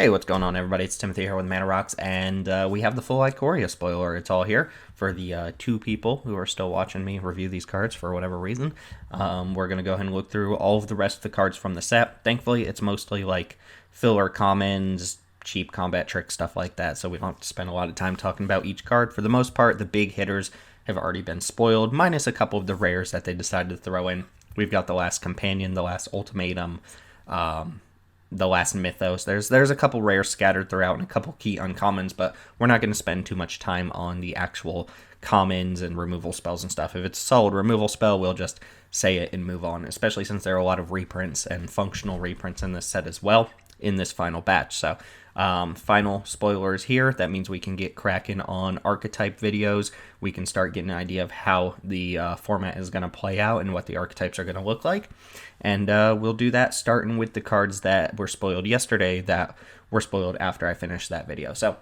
Hey, what's going on, everybody? It's Timothy here with Mana Rocks, and we have the full Ikoria spoiler. It's all here for the two people who are still watching me review these cards for whatever reason. We're going to go ahead and look through all of the rest of the cards from the set. Thankfully, it's mostly like filler commons, cheap combat tricks, stuff like that, so we don't have to spend a lot of time talking about each card. For the most part, the big hitters have already been spoiled, minus a couple of the rares that they decided to throw in. We've got the last Companion, the last Ultimatum, the last Mythos. There's a couple rares scattered throughout and a couple key uncommons, but we're not going to spend too much time on the actual commons and removal spells and stuff. If it's a solid removal spell, we'll just say it and move on, especially since there are a lot of reprints and functional reprints in this set as well in this final batch. So final spoilers here. That means we can get cracking on archetype videos. We can start getting an idea of how the format is going to play out and what the archetypes are going to look like. And we'll do that starting with the cards that were spoiled yesterday that were spoiled after I finished that video. So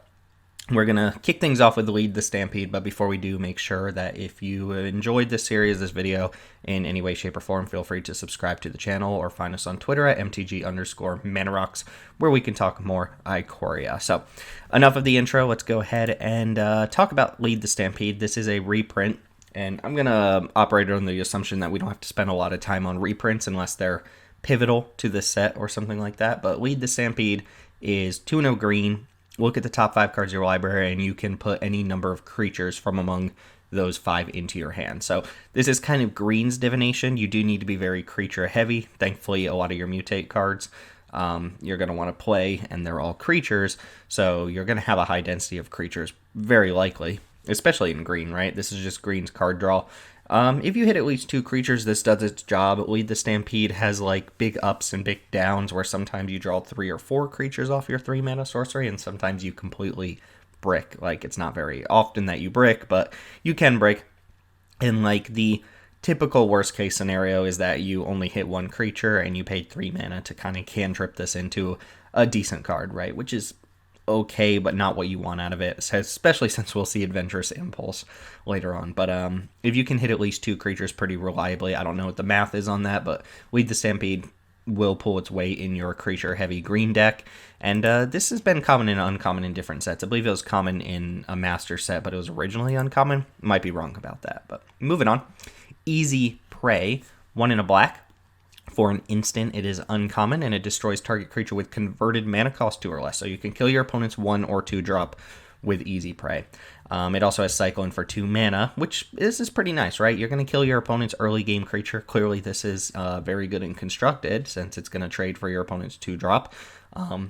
we're going to kick things off with Lead the Stampede, but before we do, make sure that if you enjoyed this series, this video, in any way, shape, or form, feel free to subscribe to the channel or find us on Twitter at MTG_ManaRocks, where we can talk more Ikoria. So enough of the intro, let's go ahead and talk about Lead the Stampede. This is a reprint, and I'm going to operate on the assumption that we don't have to spend a lot of time on reprints unless they're pivotal to the set or something like that. But Lead the Stampede is 2-0 green. Look at the top 5 cards of your library, and you can put any number of creatures from among those 5 into your hand. So this is kind of green's divination. You do need to be very creature heavy. Thankfully, a lot of your mutate cards you're going to want to play, and they're all creatures, so you're going to have a high density of creatures, very likely, especially in green, right? This is just green's card draw. If you hit at least 2 creatures, this does its job. Lead the Stampede has like big ups and big downs where sometimes you draw 3 or 4 creatures off your 3-mana sorcery, and sometimes you completely brick. Like, it's not very often that you brick, but you can brick. And like the typical worst case scenario is that you only hit 1 creature and you paid 3 mana to kind of cantrip this into a decent card, right? Which is okay, but not what you want out of it, especially since we'll see Adventurous Impulse later on. But if you can hit at least 2 creatures pretty reliably, I don't know what the math is on that, but Lead the Stampede will pull its weight in your creature-heavy green deck. And this has been common and uncommon in different sets. I believe it was common in a Master set, but it was originally uncommon. Might be wrong about that, but moving on. Easy Prey, 1 in a black. For an instant, it is uncommon, and it destroys target creature with converted mana cost 2 or less. So you can kill your opponent's 1 or 2 drop with Easy Prey. It also has Cycle in for 2 mana, which is pretty nice, right? You're going to kill your opponent's early game creature. Clearly, this is very good and constructed, since it's going to trade for your opponent's 2 drop.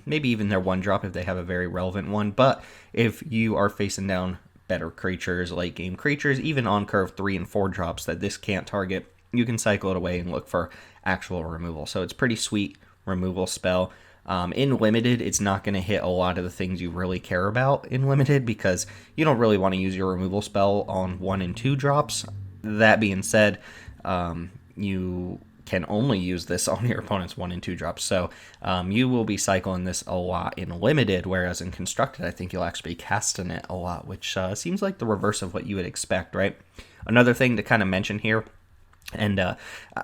Maybe even their 1 drop if they have a very relevant one. But if you are facing down better creatures, late game creatures, even on curve 3 and 4 drops that this can't target, you can cycle it away and look for actual removal. So it's pretty sweet removal spell. In Limited, it's not going to hit a lot of the things you really care about in Limited, because you don't really want to use your removal spell on 1 and 2 drops. That being said, you can only use this on your opponent's 1 and 2 drops. So you will be cycling this a lot in Limited, whereas in Constructed, I think you'll actually be casting it a lot, which seems like the reverse of what you would expect, right? Another thing to kind of mention here, and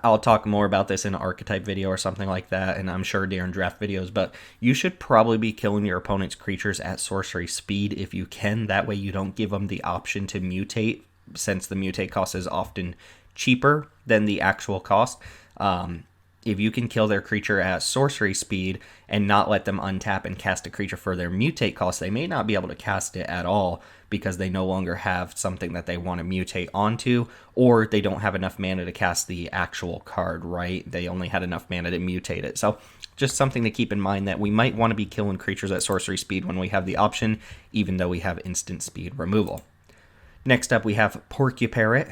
I'll talk more about this in an archetype video or something like that, and I'm sure during draft videos, but you should probably be killing your opponent's creatures at sorcery speed if you can. That way you don't give them the option to mutate, since the mutate cost is often cheaper than the actual cost. If you can kill their creature at sorcery speed and not let them untap and cast a creature for their mutate cost, they may not be able to cast it at all because they no longer have something that they want to mutate onto, or they don't have enough mana to cast the actual card, right? They only had enough mana to mutate it. So just something to keep in mind, that we might want to be killing creatures at sorcery speed when we have the option, even though we have instant speed removal. Next up, we have Porcuparrot.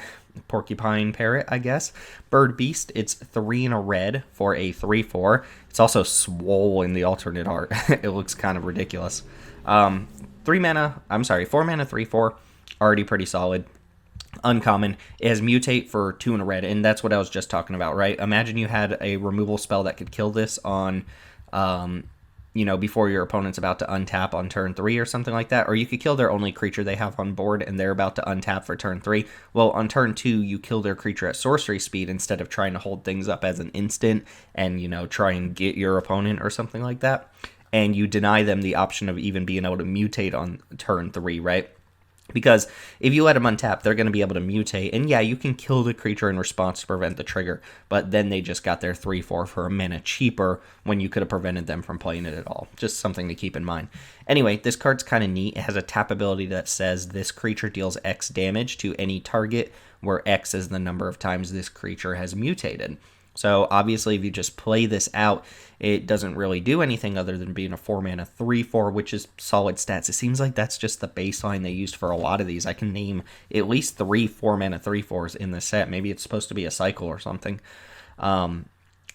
Porcupine Parrot, I guess. Bird Beast. It's 3 in a red for a 3/4. It's also swole in the alternate art. It looks kind of ridiculous. 4 mana 3/4. Already pretty solid. Uncommon. It has Mutate for 2 in a red, and that's what I was just talking about, right? Imagine you had a removal spell that could kill this on before your opponent's about to untap on turn 3 or something like that. Or you could kill their only creature they have on board and they're about to untap for turn 3. Well, on turn 2, you kill their creature at sorcery speed instead of trying to hold things up as an instant and, try and get your opponent or something like that. and you deny them the option of even being able to mutate on turn 3, right? Because if you let them untap, they're going to be able to mutate. And yeah, you can kill the creature in response to prevent the trigger, but then they just got their 3/4 for a mana cheaper when you could have prevented them from playing it at all. Just something to keep in mind. Anyway, this card's kind of neat. It has a tap ability that says this creature deals X damage to any target, where X is the number of times this creature has mutated. So obviously, if you just play this out, it doesn't really do anything other than being a 4-mana 3/4, which is solid stats. It seems like that's just the baseline they used for a lot of these. I can name at least 3 4-mana 3/4s in the set. Maybe it's supposed to be a cycle or something.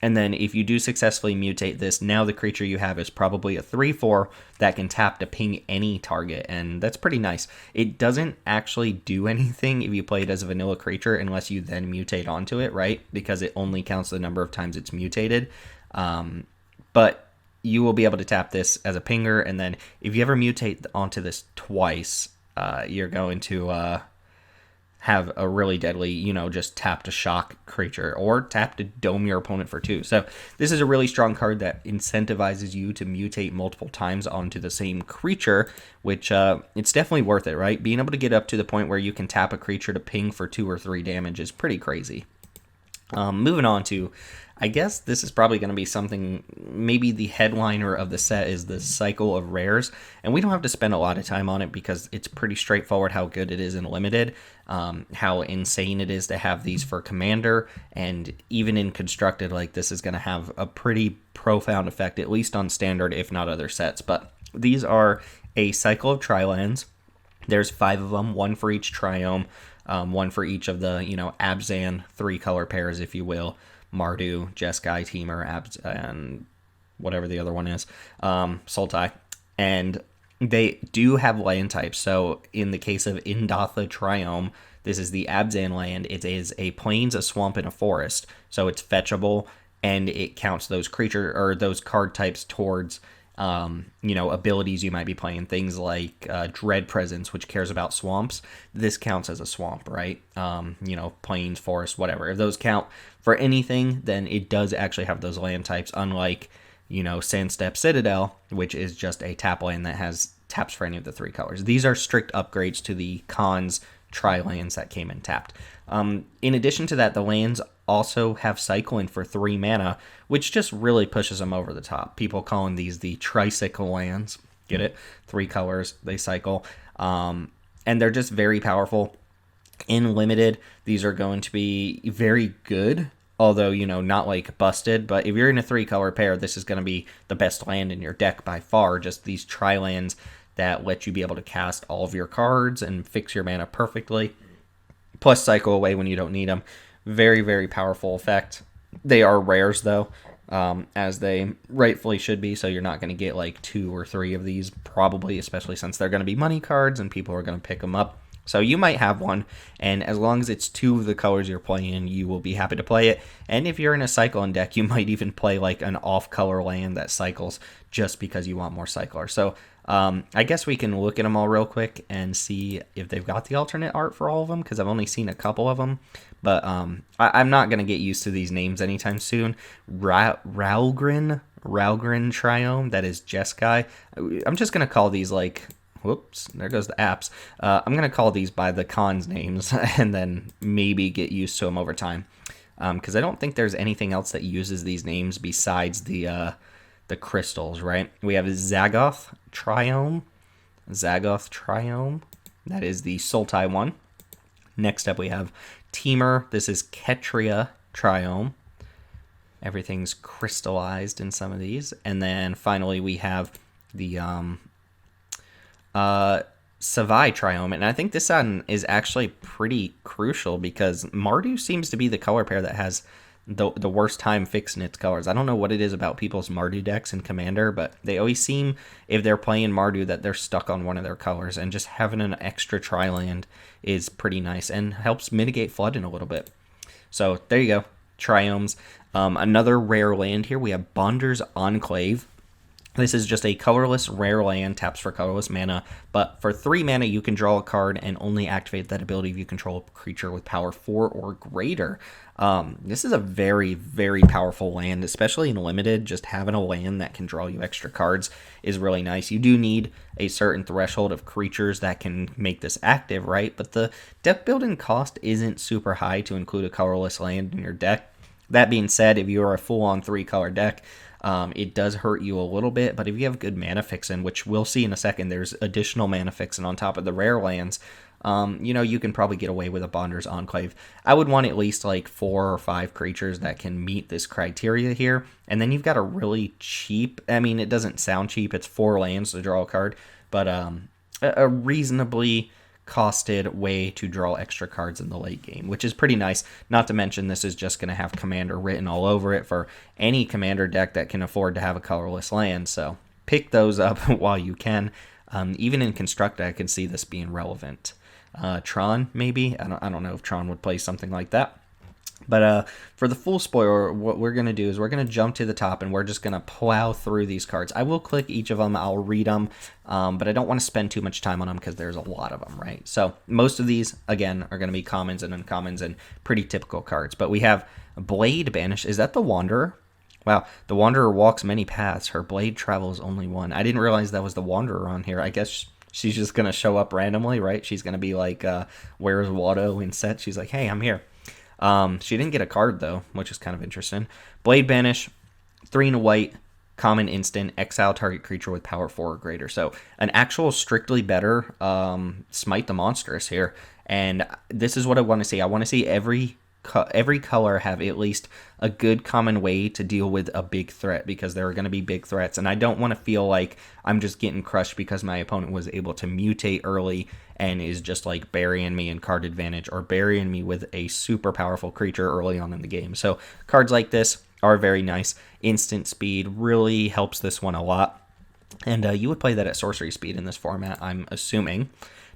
And then if you do successfully mutate this, now the creature you have is probably a 3/4 that can tap to ping any target, and that's pretty nice. It doesn't actually do anything if you play it as a vanilla creature unless you then mutate onto it, right? Because it only counts the number of times it's mutated. But you will be able to tap this as a pinger, and then if you ever mutate onto this twice, you're going to have a really deadly, just tap to shock creature or tap to dome your opponent for 2. So this is a really strong card that incentivizes you to mutate multiple times onto the same creature, which it's definitely worth it, right? Being able to get up to the point where you can tap a creature to ping for 2 or 3 damage is pretty crazy. Moving on to, I guess this is probably going to be something, maybe the headliner of the set is the cycle of rares, and we don't have to spend a lot of time on it because it's pretty straightforward how good it is in limited, how insane it is to have these for commander, and even in constructed, like this is going to have a pretty profound effect, at least on standard, if not other sets. But these are a cycle of tri-lands. There's 5 of them, 1 for each triome, 1 for each of the, Abzan 3 color pairs, if you will. Mardu, Jeskai, Temur, and whatever the other one is, Sultai. And they do have land types. So in the case of Indatha Triome, this is the Abzan land. It is a plains, a swamp, and a forest. So it's fetchable, and it counts those creature or those card types towards abilities you might be playing. Things like Dread Presence, which cares about swamps. This counts as a swamp, right? Plains, forest, whatever. If those count for anything, then it does actually have those land types, unlike, Sandstep Citadel, which is just a tap land that has taps for any of the 3 colors. These are strict upgrades to the Khan's tri-lands that came in tapped. In addition to that, the lands also have cycling for 3 mana, which just really pushes them over the top. People calling these the tricycle lands. Get it? 3 colors, they cycle. And they're just very powerful. In limited, these are going to be very good, although, not like busted. But if you're in a 3 color pair, this is going to be the best land in your deck by far. Just these tri-lands that let you be able to cast all of your cards and fix your mana perfectly. Plus cycle away when you don't need them. Very, very powerful effect. They are rares, though, as they rightfully should be, so you're not going to get like 2 or 3 of these, probably, especially since they're going to be money cards and people are going to pick them up. So you might have one, and as long as it's 2 of the colors you're playing, you will be happy to play it. And if you're in a cycling deck, you might even play like an off-color land that cycles just because you want more cyclers. So I guess we can look at them all real quick and see if they've got the alternate art for all of them, because I've only seen a couple of them. But I'm not going to get used to these names anytime soon. Ralgrin Triome, that is Jeskai. I'm just going to call these like... Whoops, there goes the apps. I'm going to call these by the Khan's names and then maybe get used to them over time. Because I don't think there's anything else that uses these names besides the crystals, right? We have Zagoth Triome. That is the Sultai one. Next up we have Temur. This is Ketria Triome. Everything's crystallized in some of these. And then finally we have the... Savai Triome, and I think this one is actually pretty crucial because Mardu seems to be the color pair that has the worst time fixing its colors. I don't know what it is about people's Mardu decks in Commander, but they always seem, if they're playing Mardu, that they're stuck on one of their colors, and just having an extra tri-land is pretty nice and helps mitigate flooding a little bit. So there you go, Triomes. Another rare land here, we have Bonder's Enclave. This is just a colorless rare land, taps for colorless mana, but for 3 mana you can draw a card and only activate that ability if you control a creature with power 4 or greater. This is a very, very powerful land, especially in limited. Just having a land that can draw you extra cards is really nice. You do need a certain threshold of creatures that can make this active, right? But the deck building cost isn't super high to include a colorless land in your deck. That being said, if you are a full-on 3-color deck, it does hurt you a little bit, but if you have good mana fixin', which we'll see in a second, there's additional mana fixin' on top of the rare lands, you can probably get away with a Bonder's Enclave. I would want at least like 4 or 5 creatures that can meet this criteria here, and then you've got a really cheap, it doesn't sound cheap, it's 4 lands to draw a card, but a reasonably costed way to draw extra cards in the late game, which is pretty nice. Not to mention this is just going to have Commander written all over it for any Commander deck that can afford to have a colorless land, so pick those up while you can. Even in Construct, I can see this being relevant. Tron, maybe? I don't know if Tron would play something like that. But for the full spoiler, what we're going to do is we're going to jump to the top and we're just going to plow through these cards. I will click each of them, I'll read them, but I don't want to spend too much time on them because there's a lot of them, right? So most of these, again, are going to be commons and uncommons and pretty typical cards. But we have Blade Banish. Is that the Wanderer? Wow, the Wanderer walks many paths. Her blade travels only one. I didn't realize that was the Wanderer on here. I guess she's just going to show up randomly, right? She's going to be like, where's Watto in set? She's like, hey, I'm here. She didn't get a card, though, which is kind of interesting. Blade Banish, 3 and a white, common instant, exile target creature with power 4 or greater. So an actual strictly better Smite the Monstrous here. And this is what I want to see. I want to see every color have at least a good common way to deal with a big threat, because there are going to be big threats, and I don't want to feel like I'm just getting crushed because my opponent was able to mutate early and is just like burying me in card advantage or burying me with a super powerful creature early on in the game. So cards like this are very nice. Instant speed really helps this one a lot, and you would play that at sorcery speed in this format, I'm assuming.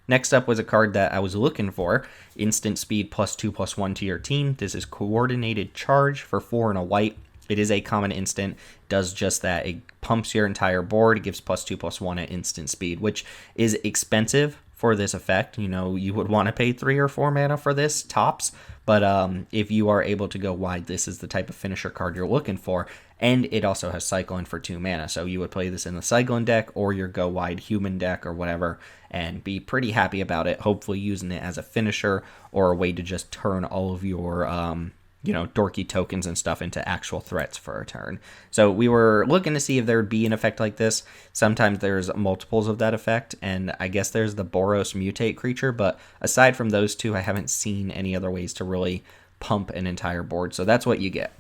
Next up was a card that I was looking for. Instant speed +2/+1 to your team. This is Coordinated Charge for 4 and a white. It is a common instant. Does just that. It pumps your entire board. It gives +2/+1 at instant speed, which is expensive for this effect. You would want to pay 3 or 4 mana for this, tops. But if you are able to go wide, this is the type of finisher card you're looking for. And it also has Cyclone for 2 mana. So you would play this in the Cyclone deck or your go wide human deck or whatever and be pretty happy about it. Hopefully using it as a finisher or a way to just turn all of your dorky tokens and stuff into actual threats for a turn. So we were looking to see if there would be an effect like this. Sometimes there's multiples of that effect, and I guess there's the Boros Mutate creature, but aside from those two, I haven't seen any other ways to really pump an entire board. So that's what you get.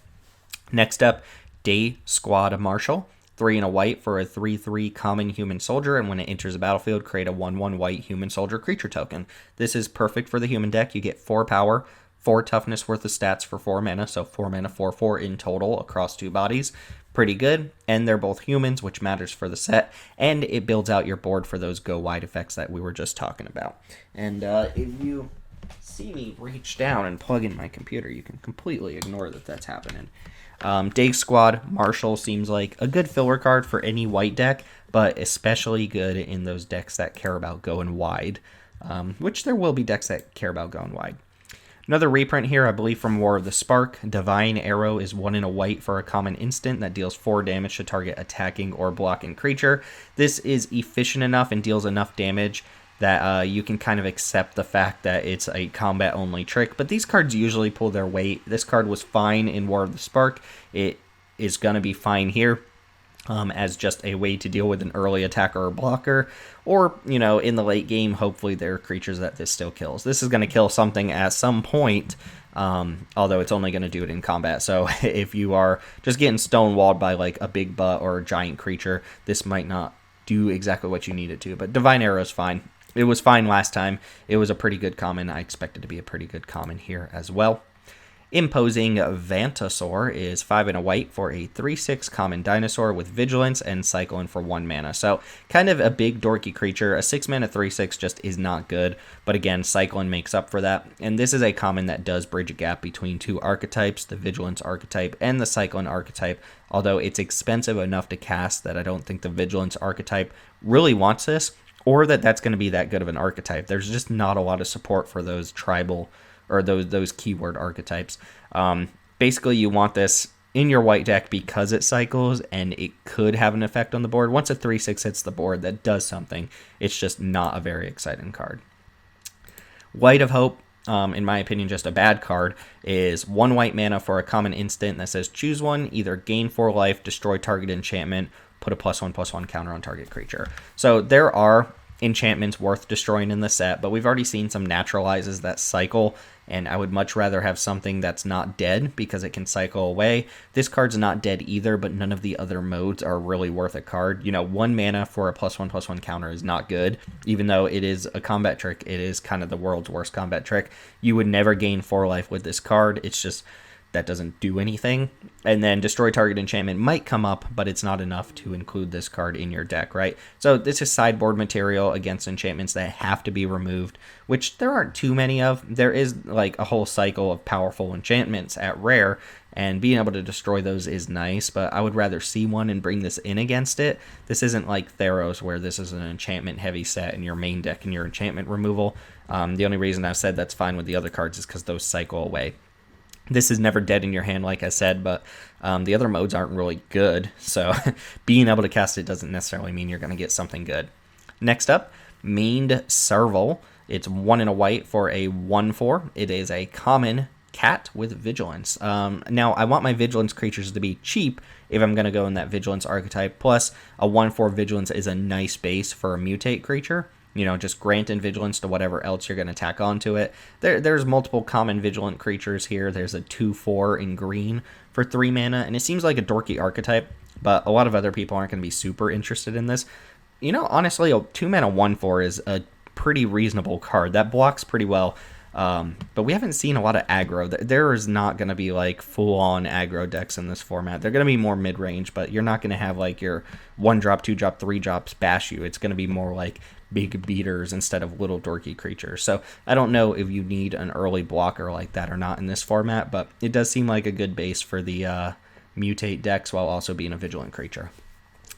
Next up, Day Squad Marshal. 3 and a white for a 3/3 common human soldier, and when it enters the battlefield, create a 1/1 white human soldier creature token. This is perfect for the human deck. You get 4 power, 4 toughness worth of stats for 4 mana, so 4 mana, 4/4 in total across 2 bodies. Pretty good, and they're both humans, which matters for the set, and it builds out your board for those go-wide effects that we were just talking about. And if you see me reach down and plug in my computer, you can completely ignore that that's happening. Day Squad Marshal seems like a good filler card for any white deck, but especially good in those decks that care about going wide, which there will be decks that care about going wide. Another reprint here, I believe from War of the Spark. Divine Arrow is 1 and a white for a common instant that deals 4 damage to target attacking or blocking creature. This is efficient enough and deals enough damage that you can kind of accept the fact that it's a combat-only trick, but these cards usually pull their weight. This card was fine in War of the Spark. It is going to be fine here as just a way to deal with an early attacker or blocker, or, in the late game, hopefully there are creatures that this still kills. This is going to kill something at some point, although it's only going to do it in combat. So if you are just getting stonewalled by like a big butt or a giant creature, this might not do exactly what you need it to, but Divine Arrow is fine. It was fine last time. It was a pretty good common. I expect it to be a pretty good common here as well. Imposing Vantasaur is 5 and a white for a 3/6 common dinosaur with vigilance and cycling for 1 mana. So kind of a big dorky creature. A 6 mana 3/6 just is not good, but again, cycling makes up for that. And this is a common that does bridge a gap between 2 archetypes, the vigilance archetype and the cycling archetype, although it's expensive enough to cast that I don't think the vigilance archetype really wants this, or that's going to be that good of an archetype. There's just not a lot of support for those tribal or those keyword archetypes. Basically, you want this in your white deck because it cycles and it could have an effect on the board. Once a 3/6 hits the board, that does something. It's just not a very exciting card. White of Hope, in my opinion, just a bad card, is 1 white mana for a common instant that says choose one, either gain 4 life, destroy target enchantment, put a +1/+1 counter on target creature. So there are enchantments worth destroying in the set, but we've already seen some naturalizes that cycle, and I would much rather have something that's not dead because it can cycle away. This card's not dead either, but none of the other modes are really worth a card. 1 mana for a +1/+1 counter is not good, even though it is a combat trick. It is kind of the world's worst combat trick. You would never gain 4 life with this card. It's just that doesn't do anything. And then destroy target enchantment might come up, but it's not enough to include this card in your deck, right? So this is sideboard material against enchantments that have to be removed, which there aren't too many of. There is like a whole cycle of powerful enchantments at rare, and being able to destroy those is nice, but I would rather see one and bring this in against it. This isn't like Theros, where this is an enchantment heavy set in your main deck and your enchantment removal. The only reason I've said that's fine with the other cards is because those cycle away. This is never dead in your hand, like I said, but the other modes aren't really good, so being able to cast it doesn't necessarily mean you're going to get something good. Next up, Maned Serval. It's 1 and a white for a 1/4. It is a common cat with vigilance. Now, I want my vigilance creatures to be cheap if I'm going to go in that vigilance archetype, plus a 1/4 vigilance is a nice base for a mutate creature. Just granting vigilance to whatever else you're going to tack onto it. There's multiple common vigilant creatures here. There's a 2/4 in green for 3 mana, and it seems like a dorky archetype, but a lot of other people aren't going to be super interested in this. Honestly, a 2 mana 1/4 is a pretty reasonable card. That blocks pretty well, but we haven't seen a lot of aggro. There is not going to be like full-on aggro decks in this format. They're going to be more mid-range, but you're not going to have like your 1-drop, 2-drop, 3-drops bash you. It's going to be more like big beaters instead of little dorky creatures. So I don't know if you need an early blocker like that or not in this format, but it does seem like a good base for the mutate decks while also being a vigilant creature.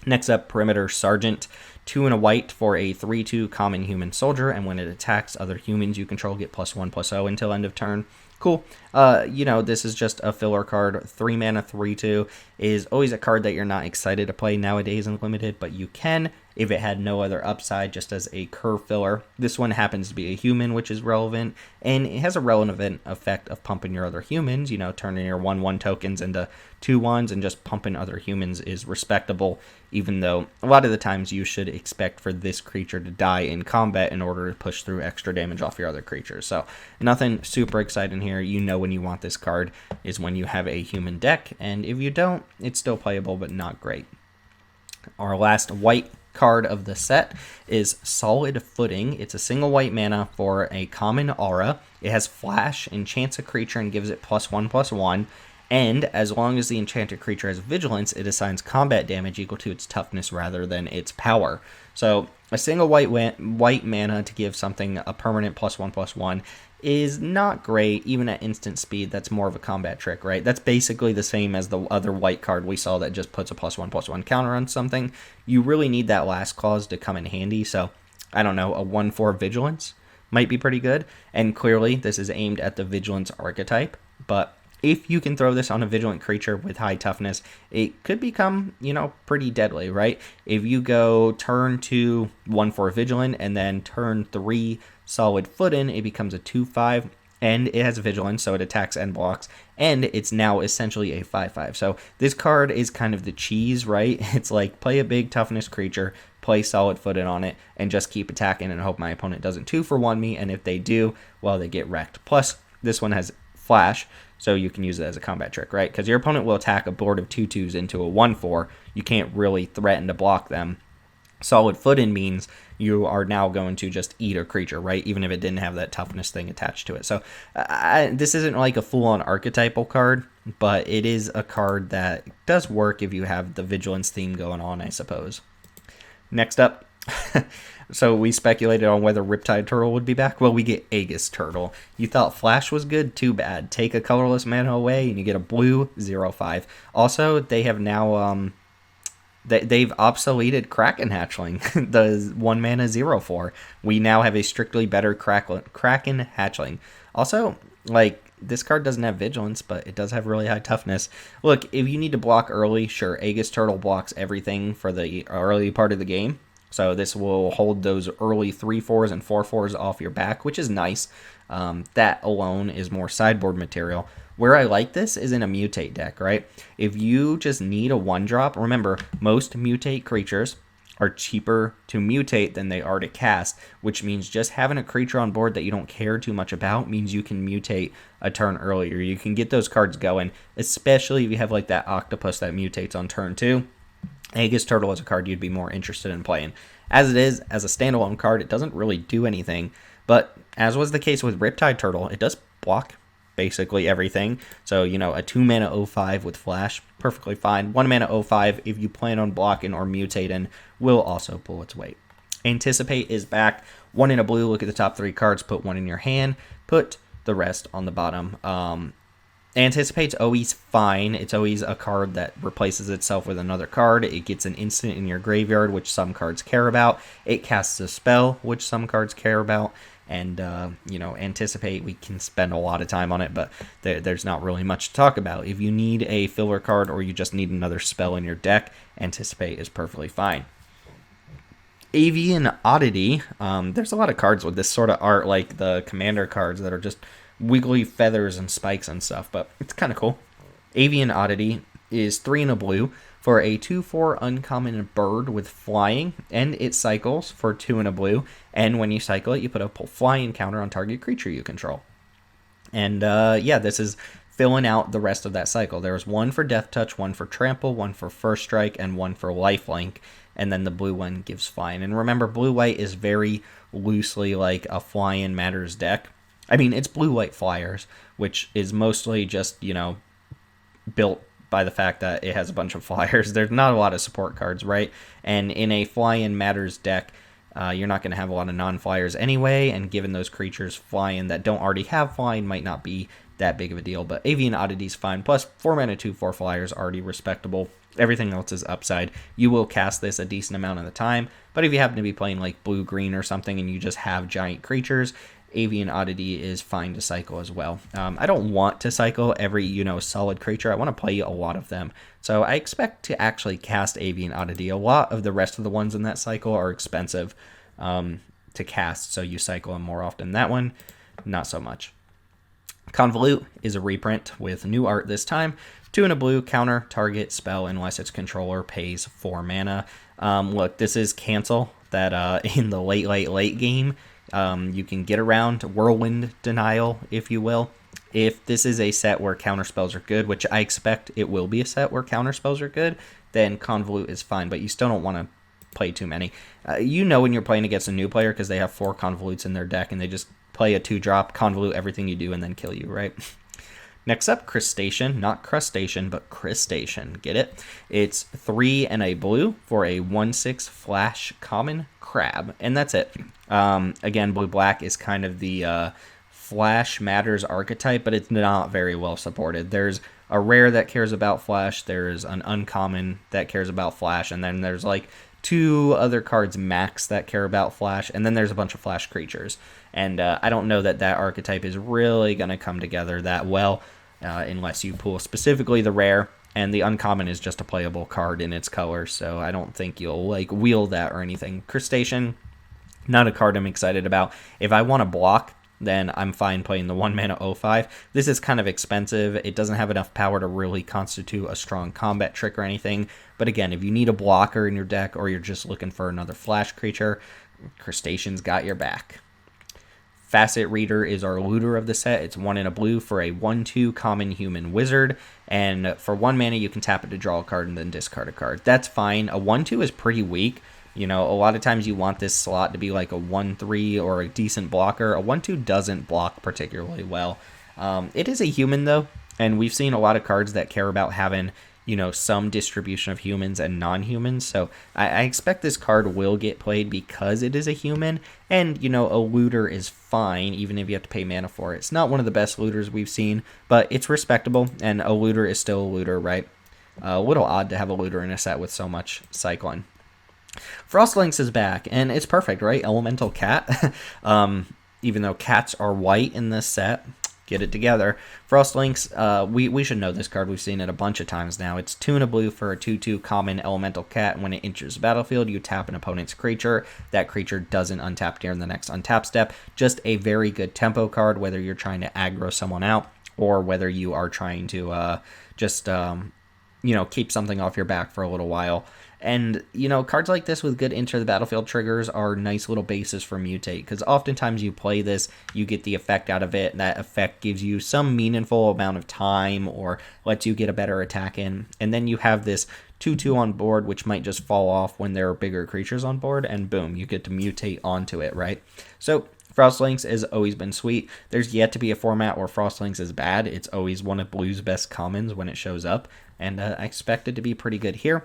Next up, Perimeter Sergeant. 2 and a white for a 3/2 common human soldier, and when it attacks other humans you control, get +1/+0 until end of turn. Cool. This is just a filler card. 3 mana 3/2 is always a card that you're not excited to play nowadays in Limited, but you can if it had no other upside, just as a curve filler. This one happens to be a human, which is relevant, and it has a relevant effect of pumping your other humans. Turning your 1/1 tokens into 2/1s and just pumping other humans is respectable, even though a lot of the times you should expect for this creature to die in combat in order to push through extra damage off your other creatures. So nothing super exciting here. When you want this card is when you have a human deck, and if you don't, it's still playable but not great. Our last white card of the set is Solid Footing. It's a single white mana for a common aura. It has flash, enchants a creature and gives it +1/+1, and as long as the enchanted creature has vigilance, it assigns combat damage equal to its toughness rather than its power. So a single white mana to give something a permanent +1/+1 is not great. Even at instant speed, that's more of a combat trick, right? That's basically the same as the other white card we saw that just puts a +1/+1 counter on something. You really need that last clause to come in handy, so I don't know, a 1/4 vigilance might be pretty good, and clearly this is aimed at the vigilance archetype, but if you can throw this on a vigilant creature with high toughness, it could become, pretty deadly, right? If you go turn 2, 1/4 vigilant, and then turn 3, Solid Footing, it becomes a 2/5, and it has vigilance, so it attacks and blocks, and it's now essentially a 5/5. So this card is kind of the cheese, right? It's like, play a big toughness creature, play Solid Footing on it, and just keep attacking and hope my opponent doesn't 2-for-1 me, and if they do, well, they get wrecked. Plus, this one has flash, so you can use it as a combat trick, right? Because your opponent will attack a board of 2/2s into a 1/4. You can't really threaten to block them. Solid footed means you are now going to just eat a creature, right? Even if it didn't have that toughness thing attached to it. So this isn't like a full-on archetypal card, but it is a card that does work if you have the vigilance theme going on, I suppose. Next up, so we speculated on whether Riptide Turtle would be back. Well, we get Aegis Turtle. You thought Flash was good? Too bad. Take a colorless mana away and you get a blue 0/5. Also, they have now they've obsoleted Kraken Hatchling, the 1 mana 0/4. We now have a strictly better Kraken Hatchling. Also, like, this card doesn't have Vigilance, but it does have really high toughness. Look, if you need to block early, sure, Aegis Turtle blocks everything for the early part of the game. So this will hold those early 3/4s and 4/4s off your back, which is nice. That alone is more sideboard material. Where I like this is in a mutate deck, right? If you just need a 1-drop, remember, most mutate creatures are cheaper to mutate than they are to cast, which means just having a creature on board that you don't care too much about means you can mutate a turn earlier. You can get those cards going, especially if you have like that octopus that mutates on turn 2. Aegis Turtle is a card you'd be more interested in playing. As it is, as a standalone card, it doesn't really do anything, but as was the case with Riptide Turtle, it does block basically everything. So, a 2 mana 0/5 with Flash, perfectly fine. 1 mana 0/5 if you plan on blocking or mutating will also pull its weight. Anticipate is back. 1 in a blue, look at the top 3 cards, put 1 in your hand, put the rest on the bottom. Anticipate's always fine. It's always a card that replaces itself with another card. It gets an instant in your graveyard, which some cards care about. It casts a spell, which some cards care about. And, Anticipate, we can spend a lot of time on it, but there's not really much to talk about. If you need a filler card or you just need another spell in your deck, Anticipate is perfectly fine. Avian Oddity, there's a lot of cards with this sort of art, like the Commander cards that are just wiggly feathers and spikes and stuff, but it's kind of cool. Avian Oddity is 3 in a blue for a 2/4 uncommon bird with flying, and it cycles for 2 in a blue, and when you cycle it, you put a flying counter on target creature you control. And this is filling out the rest of that cycle. There's 1 for Death Touch, 1 for Trample, 1 for First Strike, and 1 for Lifelink, and then the blue one gives flying. And remember, blue-white is very loosely like a flying matters deck. I mean, it's blue-white flyers, which is mostly just, built by the fact that it has a bunch of flyers. There's not a lot of support cards, right? And in a flying matters deck, you're not going to have a lot of non-flyers anyway, and given those creatures flying that don't already have flying might not be that big of a deal. But Avian Oddity's fine. Plus, 4 mana 2/4 flyers already respectable. Everything else is upside. You will cast this a decent amount of the time, but if you happen to be playing like blue-green or something and you just have giant creatures, Avian Oddity is fine to cycle as well. I don't want to cycle every, solid creature. I want to play a lot of them. So I expect to actually cast Avian Oddity. A lot of the rest of the ones in that cycle are expensive to cast, so you cycle them more often. That one, not so much. Convolute is a reprint with new art this time. 2 in a blue, counter target spell unless its controller pays 4 mana. Look, this is cancel that in the late game, you can get around Whirlwind Denial, if you will. If this is a set where counter spells are good, which I expect it will be a set where counter spells are good, then Convolute is fine, but you still don't want to play too many. When you're playing against a new player because they have 4 Convolutes in their deck and they just play a 2-drop, Convolute everything you do, and then kill you, right? Next up, Crustacean. Not Crustacean, but Crustacean. Get it? It's 3 and a blue for a 1/6 flash common crab. And that's it. Again, blue-black is kind of the flash matters archetype, but it's not very well supported. There's a rare that cares about flash. There's an uncommon that cares about flash. And then there's like 2 other cards max that care about flash. And then there's a bunch of flash creatures. And I don't know that archetype is really going to come together that well. Unless you pull specifically the rare, and the uncommon is just a playable card in its color, so I don't think you'll wheel that or anything. Crustacean, not a card I'm excited about. If I want to block, then I'm fine playing the 1 mana 0/5. This is kind of expensive. It doesn't have enough power to really constitute a strong combat trick or anything, but again, if you need a blocker in your deck or you're just looking for another flash creature, Crustacean's got your back. Facet Reader is our looter of the set. It's 1 in a blue for a 1/2 common human wizard. And for 1 mana, you can tap it to draw a card and then discard a card. That's fine. A 1/2 is pretty weak, You know, a lot of times you want this slot to be like a 1/3 or a decent blocker. A 1/2 doesn't block particularly well. It is a human though, and we've seen a lot of cards that care about having, you know, some distribution of humans and non-humans. So I expect this card will get played because it is a human. And, you know, a looter is fine, even if you have to pay mana for it. It's not one of the best looters we've seen, but it's respectable, and a looter is still a looter, right? A little odd to have a looter in a set with so much cycling. Frostlynx is back, and it's perfect, right? Elemental cat. Even though cats are white in this set, get it together. Frostlynx, we should know this card. We've seen it a bunch of times now. It's 2 and a blue for a 2/2 common elemental cat. When it enters the battlefield, you tap an opponent's creature. That creature doesn't untap during the next untap step. Just a very good tempo card, whether you're trying to aggro someone out or whether you are trying to you know, keep something off your back for a little while. And, you know, cards like this with good enter the battlefield triggers are nice little bases for mutate, because oftentimes you play this, you get the effect out of it, and that effect gives you some meaningful amount of time or lets you get a better attack in. And then you have this 2/2 on board, which might just fall off when there are bigger creatures on board, and boom, you get to mutate onto it, right? So Frostlynx has always been sweet. There's yet to be a format where Frostlynx is bad. It's always one of Blue's best commons when it shows up, and I expect it to be pretty good here.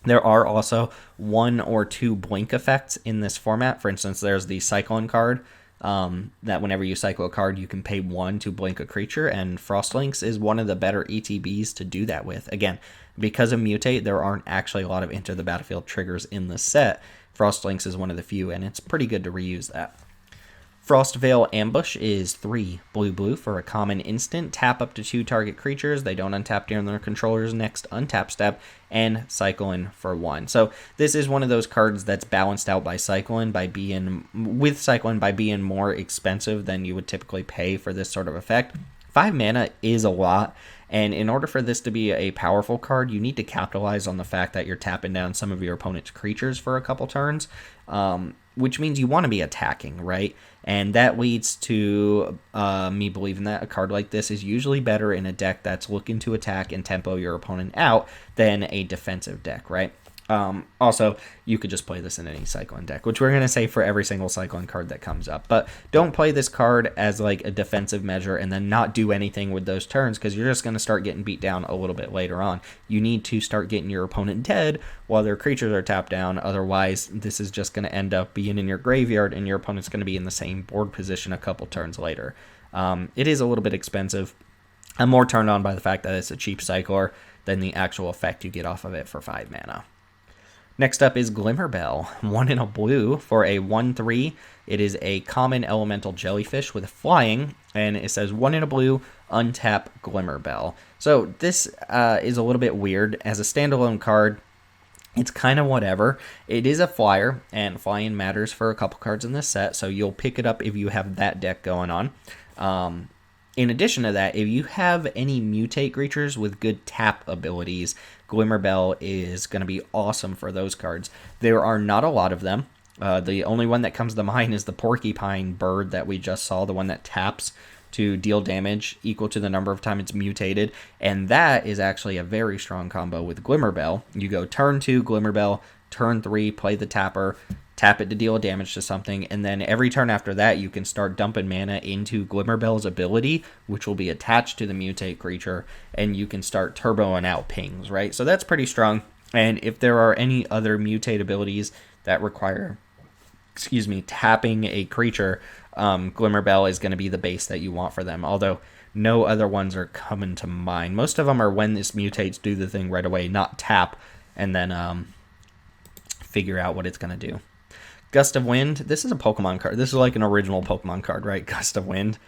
There are also 1 or 2 blink effects in this format. For instance, there's the Cyclone card, that whenever you cycle a card, you can pay 1 to blink a creature, and Frostlynx is one of the better ETBs to do that with. Again, because of Mutate, there aren't actually a lot of enter the battlefield triggers in the set. Frostlynx is one of the few, and it's pretty good to reuse that. Frostveil Ambush is 3 blue for a common instant. Tap up to 2 target creatures. They don't untap during their controller's next untap step, and cycle in for 1. So this is one of those cards that's balanced out by cycling by being more expensive than you would typically pay for this sort of effect. 5 mana is a lot, and in order for this to be a powerful card, you need to capitalize on the fact that you're tapping down some of your opponent's creatures for a couple turns, which means you want to be attacking, right? And that leads to me believing that a card like this is usually better in a deck that's looking to attack and tempo your opponent out than a defensive deck, right? Also, you could just play this in any Cyclone deck, which we're going to say for every single Cyclone card that comes up. But don't play this card as like a defensive measure and then not do anything with those turns, because you're just going to start getting beat down a little bit later on. You need to start getting your opponent dead while their creatures are tapped down. Otherwise, this is just going to end up being in your graveyard, and your opponent's going to be in the same board position a couple turns later. It is a little bit expensive. I'm more turned on by the fact that it's a cheap cycler than the actual effect you get off of it for 5 mana. Next up is Glimmerbell, 1 in a blue for a 1/3. It is a common elemental jellyfish with flying, and it says 1 in a blue, untap Glimmerbell. So this is a little bit weird. As a standalone card, it's kind of whatever. It is a flyer, and flying matters for a couple cards in this set, so you'll pick it up if you have that deck going on. In addition to that, if you have any mutate creatures with good tap abilities, Glimmerbell is going to be awesome for those cards. There are not a lot of them. The only one that comes to mind is the Porcupine bird that we just saw, the one that taps to deal damage equal to the number of times it's mutated, and that is actually a very strong combo with Glimmerbell. You go turn 2, Glimmerbell, turn 3, play the tapper, tap it to deal damage to something, and then every turn after that you can start dumping mana into Glimmerbell's ability, which will be attached to the mutate creature, and you can start turboing out pings, right? So that's pretty strong. And if there are any other mutate abilities that require tapping a creature, Glimmerbell is going to be the base that you want for them, although no other ones are coming to mind. Most of them are when this mutates, do the thing right away, not tap and then figure out what it's going to do. Gust of Wind, this is a Pokemon card. This is like an original Pokemon card, right? Gust of Wind.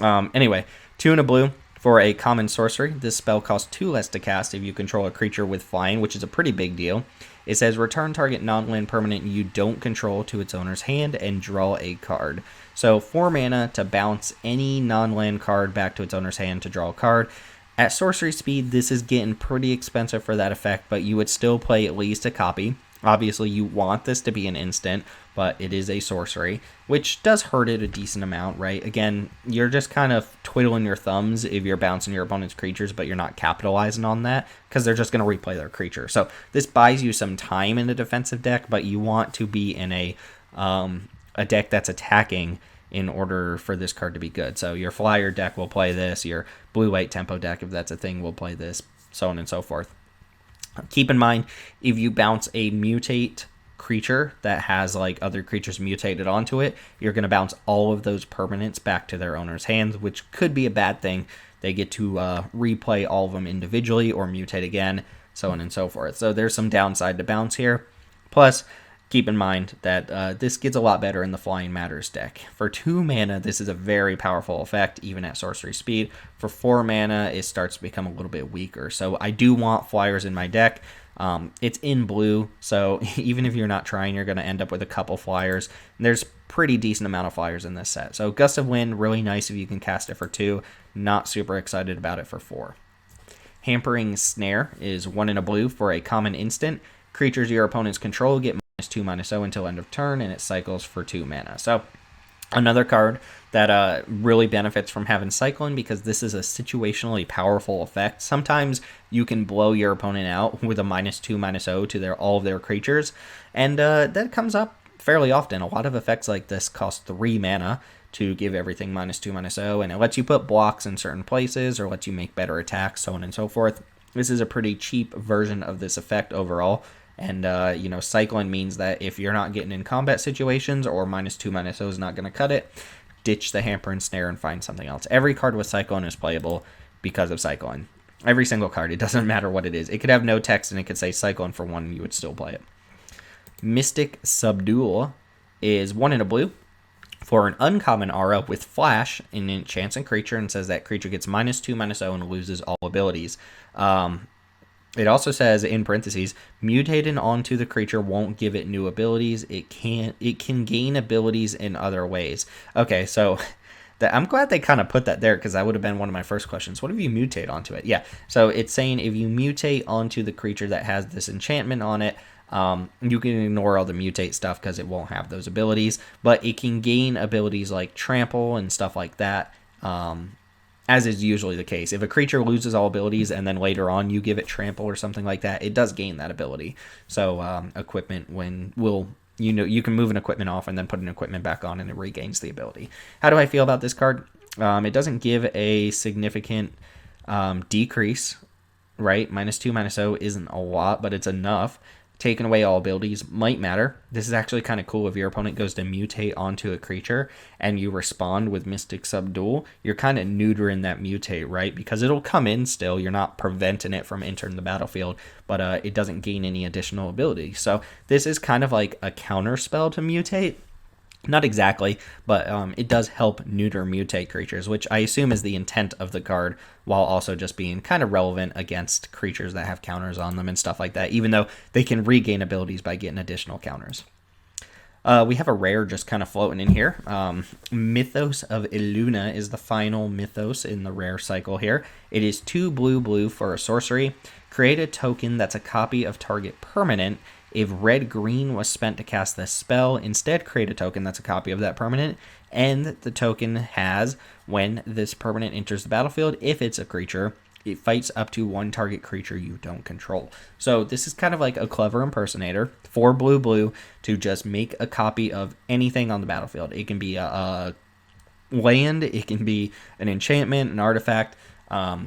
Anyway, 2 in a blue for a common sorcery. This spell costs 2 less to cast if you control a creature with flying, which is a pretty big deal. It says return target non-land permanent you don't control to its owner's hand and draw a card. So 4 mana to bounce any non-land card back to its owner's hand to draw a card. At sorcery speed, this is getting pretty expensive for that effect, but you would still play at least a copy. Obviously, you want this to be an instant, but it is a sorcery, which does hurt it a decent amount, right? Again, you're just kind of twiddling your thumbs if you're bouncing your opponent's creatures, but you're not capitalizing on that because they're just going to replay their creature. So this buys you some time in a defensive deck, but you want to be in a deck that's attacking in order for this card to be good. So your flyer deck will play this, your blue-white tempo deck, if that's a thing, will play this, so on and so forth. Keep in mind, if you bounce a mutate creature that has like other creatures mutated onto it, you're going to bounce all of those permanents back to their owner's hands, which could be a bad thing. They get to replay all of them individually or mutate again, so on and so forth. So there's some downside to bounce here. Plus, keep in mind that this gets a lot better in the Flying Matters deck. For 2 mana, this is a very powerful effect, even at sorcery speed. For 4 mana, it starts to become a little bit weaker. So I do want flyers in my deck. It's in blue, so even if you're not trying, you're going to end up with a couple flyers. And there's pretty decent amount of flyers in this set. So Gust of Wind, really nice if you can cast it for 2. Not super excited about it for 4. Hampering Snare is 1 in a blue for a common instant. Creatures your opponents control get -2/-0 until end of turn, and it cycles for 2 mana. So another card that really benefits from having Cycling, because this is a situationally powerful effect. Sometimes you can blow your opponent out with a -2/-0 to all of their creatures, and that comes up fairly often. A lot of effects like this cost 3 mana to give everything -2/-0, and it lets you put blocks in certain places or lets you make better attacks, so on and so forth. This is a pretty cheap version of this effect overall. And, Cycling means that if you're not getting in combat situations or -2/-0 is not going to cut it, ditch the Hamper and Snare and find something else. Every card with Cycling is playable because of Cycling. Every single card. It doesn't matter what it is. It could have no text and it could say Cycling for 1 and you would still play it. Mystic Subdual is 1 in a blue for an uncommon aura with Flash, and enchants a creature and says that creature gets -2/-0 and loses all abilities. It also says, in parentheses, mutating onto the creature won't give it new abilities. It can gain abilities in other ways. Okay, so I'm glad they kind of put that there, because that would have been one of my first questions. What if you mutate onto it? Yeah, so it's saying if you mutate onto the creature that has this enchantment on it, you can ignore all the mutate stuff because it won't have those abilities, but it can gain abilities like trample and stuff like that. As is usually the case. If a creature loses all abilities and then later on you give it trample or something like that, it does gain that ability. So equipment you can move an equipment off and then put an equipment back on and it regains the ability. How do I feel about this card? It doesn't give a significant decrease, right? -2/-0 isn't a lot, but it's enough. Taking away all abilities might matter. This is actually kind of cool. If your opponent goes to mutate onto a creature and you respond with Mystic Subdual, you're kind of neutering that mutate, right? Because it'll come in still. You're not preventing it from entering the battlefield, but it doesn't gain any additional ability. So this is kind of like a counter spell to mutate. Not exactly, but it does help neuter mutate creatures, which I assume is the intent of the card, while also just being kind of relevant against creatures that have counters on them and stuff like that, even though they can regain abilities by getting additional counters. We have a rare just kind of floating in here. Mythos of Illuna is the final Mythos in the rare cycle here. It is 2 blue for a sorcery. Create a token that's a copy of target permanent. If red-green was spent to cast this spell, instead create a token that's a copy of that permanent, and the token has, when this permanent enters the battlefield, if it's a creature, it fights up to 1 target creature you don't control. So this is kind of like a clever impersonator for blue to just make a copy of anything on the battlefield. It can be a land, it can be an enchantment, an artifact.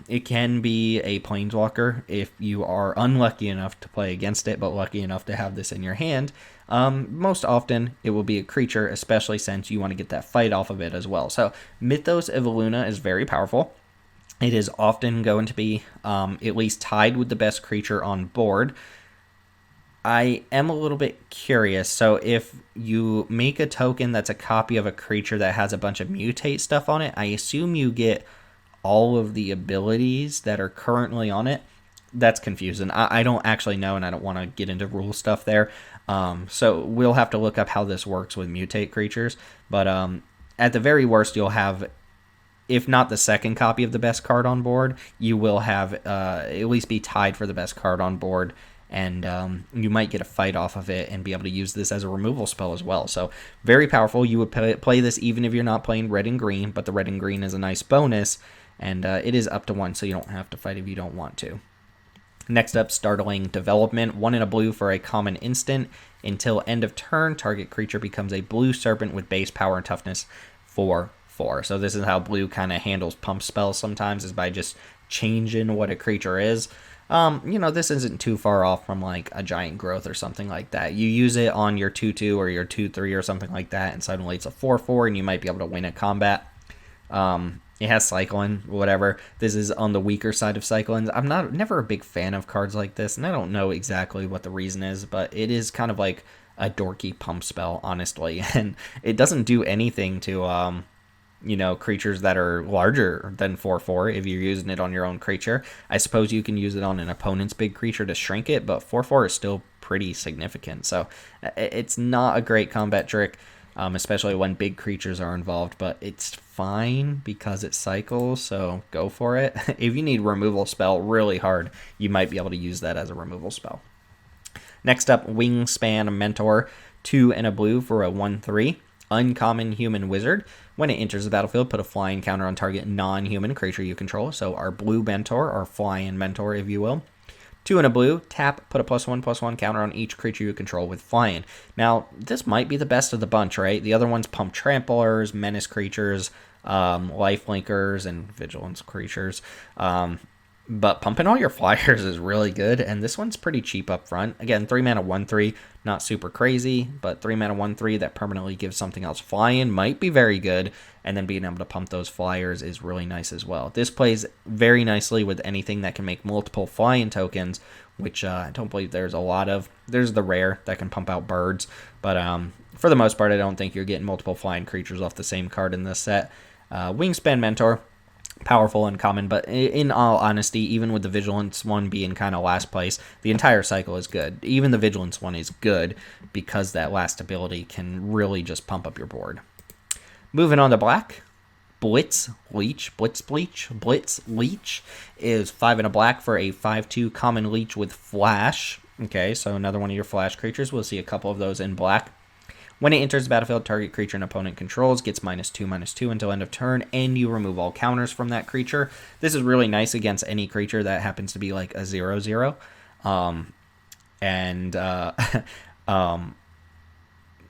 It can be a planeswalker if you are unlucky enough to play against it, but lucky enough to have this in your hand. Most often, it will be a creature, especially since you want to get that fight off of it as well. So Mythos of Illuna is very powerful. It is often going to be at least tied with the best creature on board. I am a little bit curious. So if you make a token that's a copy of a creature that has a bunch of mutate stuff on it, I assume you get all of the abilities that are currently on it. That's confusing. I don't actually know, and I don't want to get into rule stuff there. So we'll have to look up how this works with mutate creatures. But at the very worst, you'll have, if not the second copy of the best card on board, you will have at least be tied for the best card on board and you might get a fight off of it and be able to use this as a removal spell as well. So very powerful. You would play this even if you're not playing red and green, but the red and green is a nice bonus, and it is up to 1, so you don't have to fight if you don't want to. Next up, Startling Development. 1 in a blue for a common instant. Until end of turn, target creature becomes a blue serpent with base power and toughness 4/4. So this is how blue kind of handles pump spells sometimes, is by just changing what a creature is. This isn't too far off from like a Giant Growth or something like that. You use it on your 2/2 or your 2/3 or something like that, and suddenly it's a 4/4, and you might be able to win a combat. It has cycling, whatever. This is on the weaker side of cyclins. I'm never a big fan of cards like this, and I don't know exactly what the reason is, but it is kind of like a dorky pump spell, honestly. And it doesn't do anything to, creatures that are larger than 4/4 if you're using it on your own creature. I suppose you can use it on an opponent's big creature to shrink it, but 4/4 is still pretty significant. So it's not a great combat trick. Especially when big creatures are involved, but it's fine because it cycles, so go for it. If you need removal spell really hard, you might be able to use that as a removal spell. Next up, Wingspan Mentor. 2 and a blue for a 1/3. Uncommon Human Wizard. When it enters the battlefield, put a flying counter on target non-human creature you control. So our blue mentor, or flying mentor, if you will. 2 and a blue, tap, put a +1/+1 counter on each creature you control with flying. Now, this might be the best of the bunch, right? The other ones pump tramplers, menace creatures, lifelinkers, and vigilance creatures. But pumping all your flyers is really good, and this one's pretty cheap up front. Again, 3 mana 1/3, not super crazy, but 3 mana 1/3 that permanently gives something else flying might be very good, and then being able to pump those flyers is really nice as well. This plays very nicely with anything that can make multiple flying tokens, which I don't believe there's a lot of. There's the rare that can pump out birds, but for the most part, I don't think you're getting multiple flying creatures off the same card in this set. Wingspan Mentor. Powerful and common, but in all honesty, even with the Vigilance one being kind of last place, the entire cycle is good. Even the Vigilance one is good because that last ability can really just pump up your board. Moving on to black, Blitz Leech is 5 and a black for a 5/2 common leech with flash. Okay, so another one of your flash creatures. We'll see a couple of those in black. When it enters the battlefield, target creature an opponent controls gets -2/-2 until end of turn, and you remove all counters from that creature. This is really nice against any creature that happens to be like a 0/0.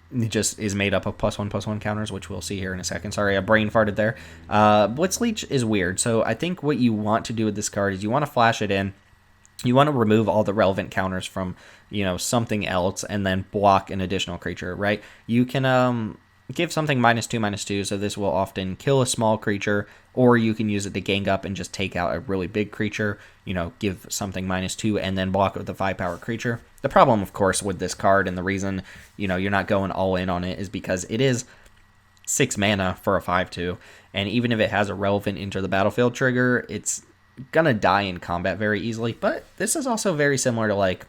It just is made up of +1/+1 counters, which we'll see here in a second. Sorry, I brain farted there. Blitz Leech is weird. So I think what you want to do with this card is you want to flash it in. You want to remove all the relevant counters from, something else and then block an additional creature, right? You can give something -2/-2, so this will often kill a small creature, or you can use it to gang up and just take out a really big creature, give something -2 and then block it with a 5-power creature. The problem, of course, with this card, and the reason, you're not going all in on it, is because it is 6 mana for a 5/2, and even if it has a relevant enter the battlefield trigger, it's gonna die in combat very easily. But this is also very similar to like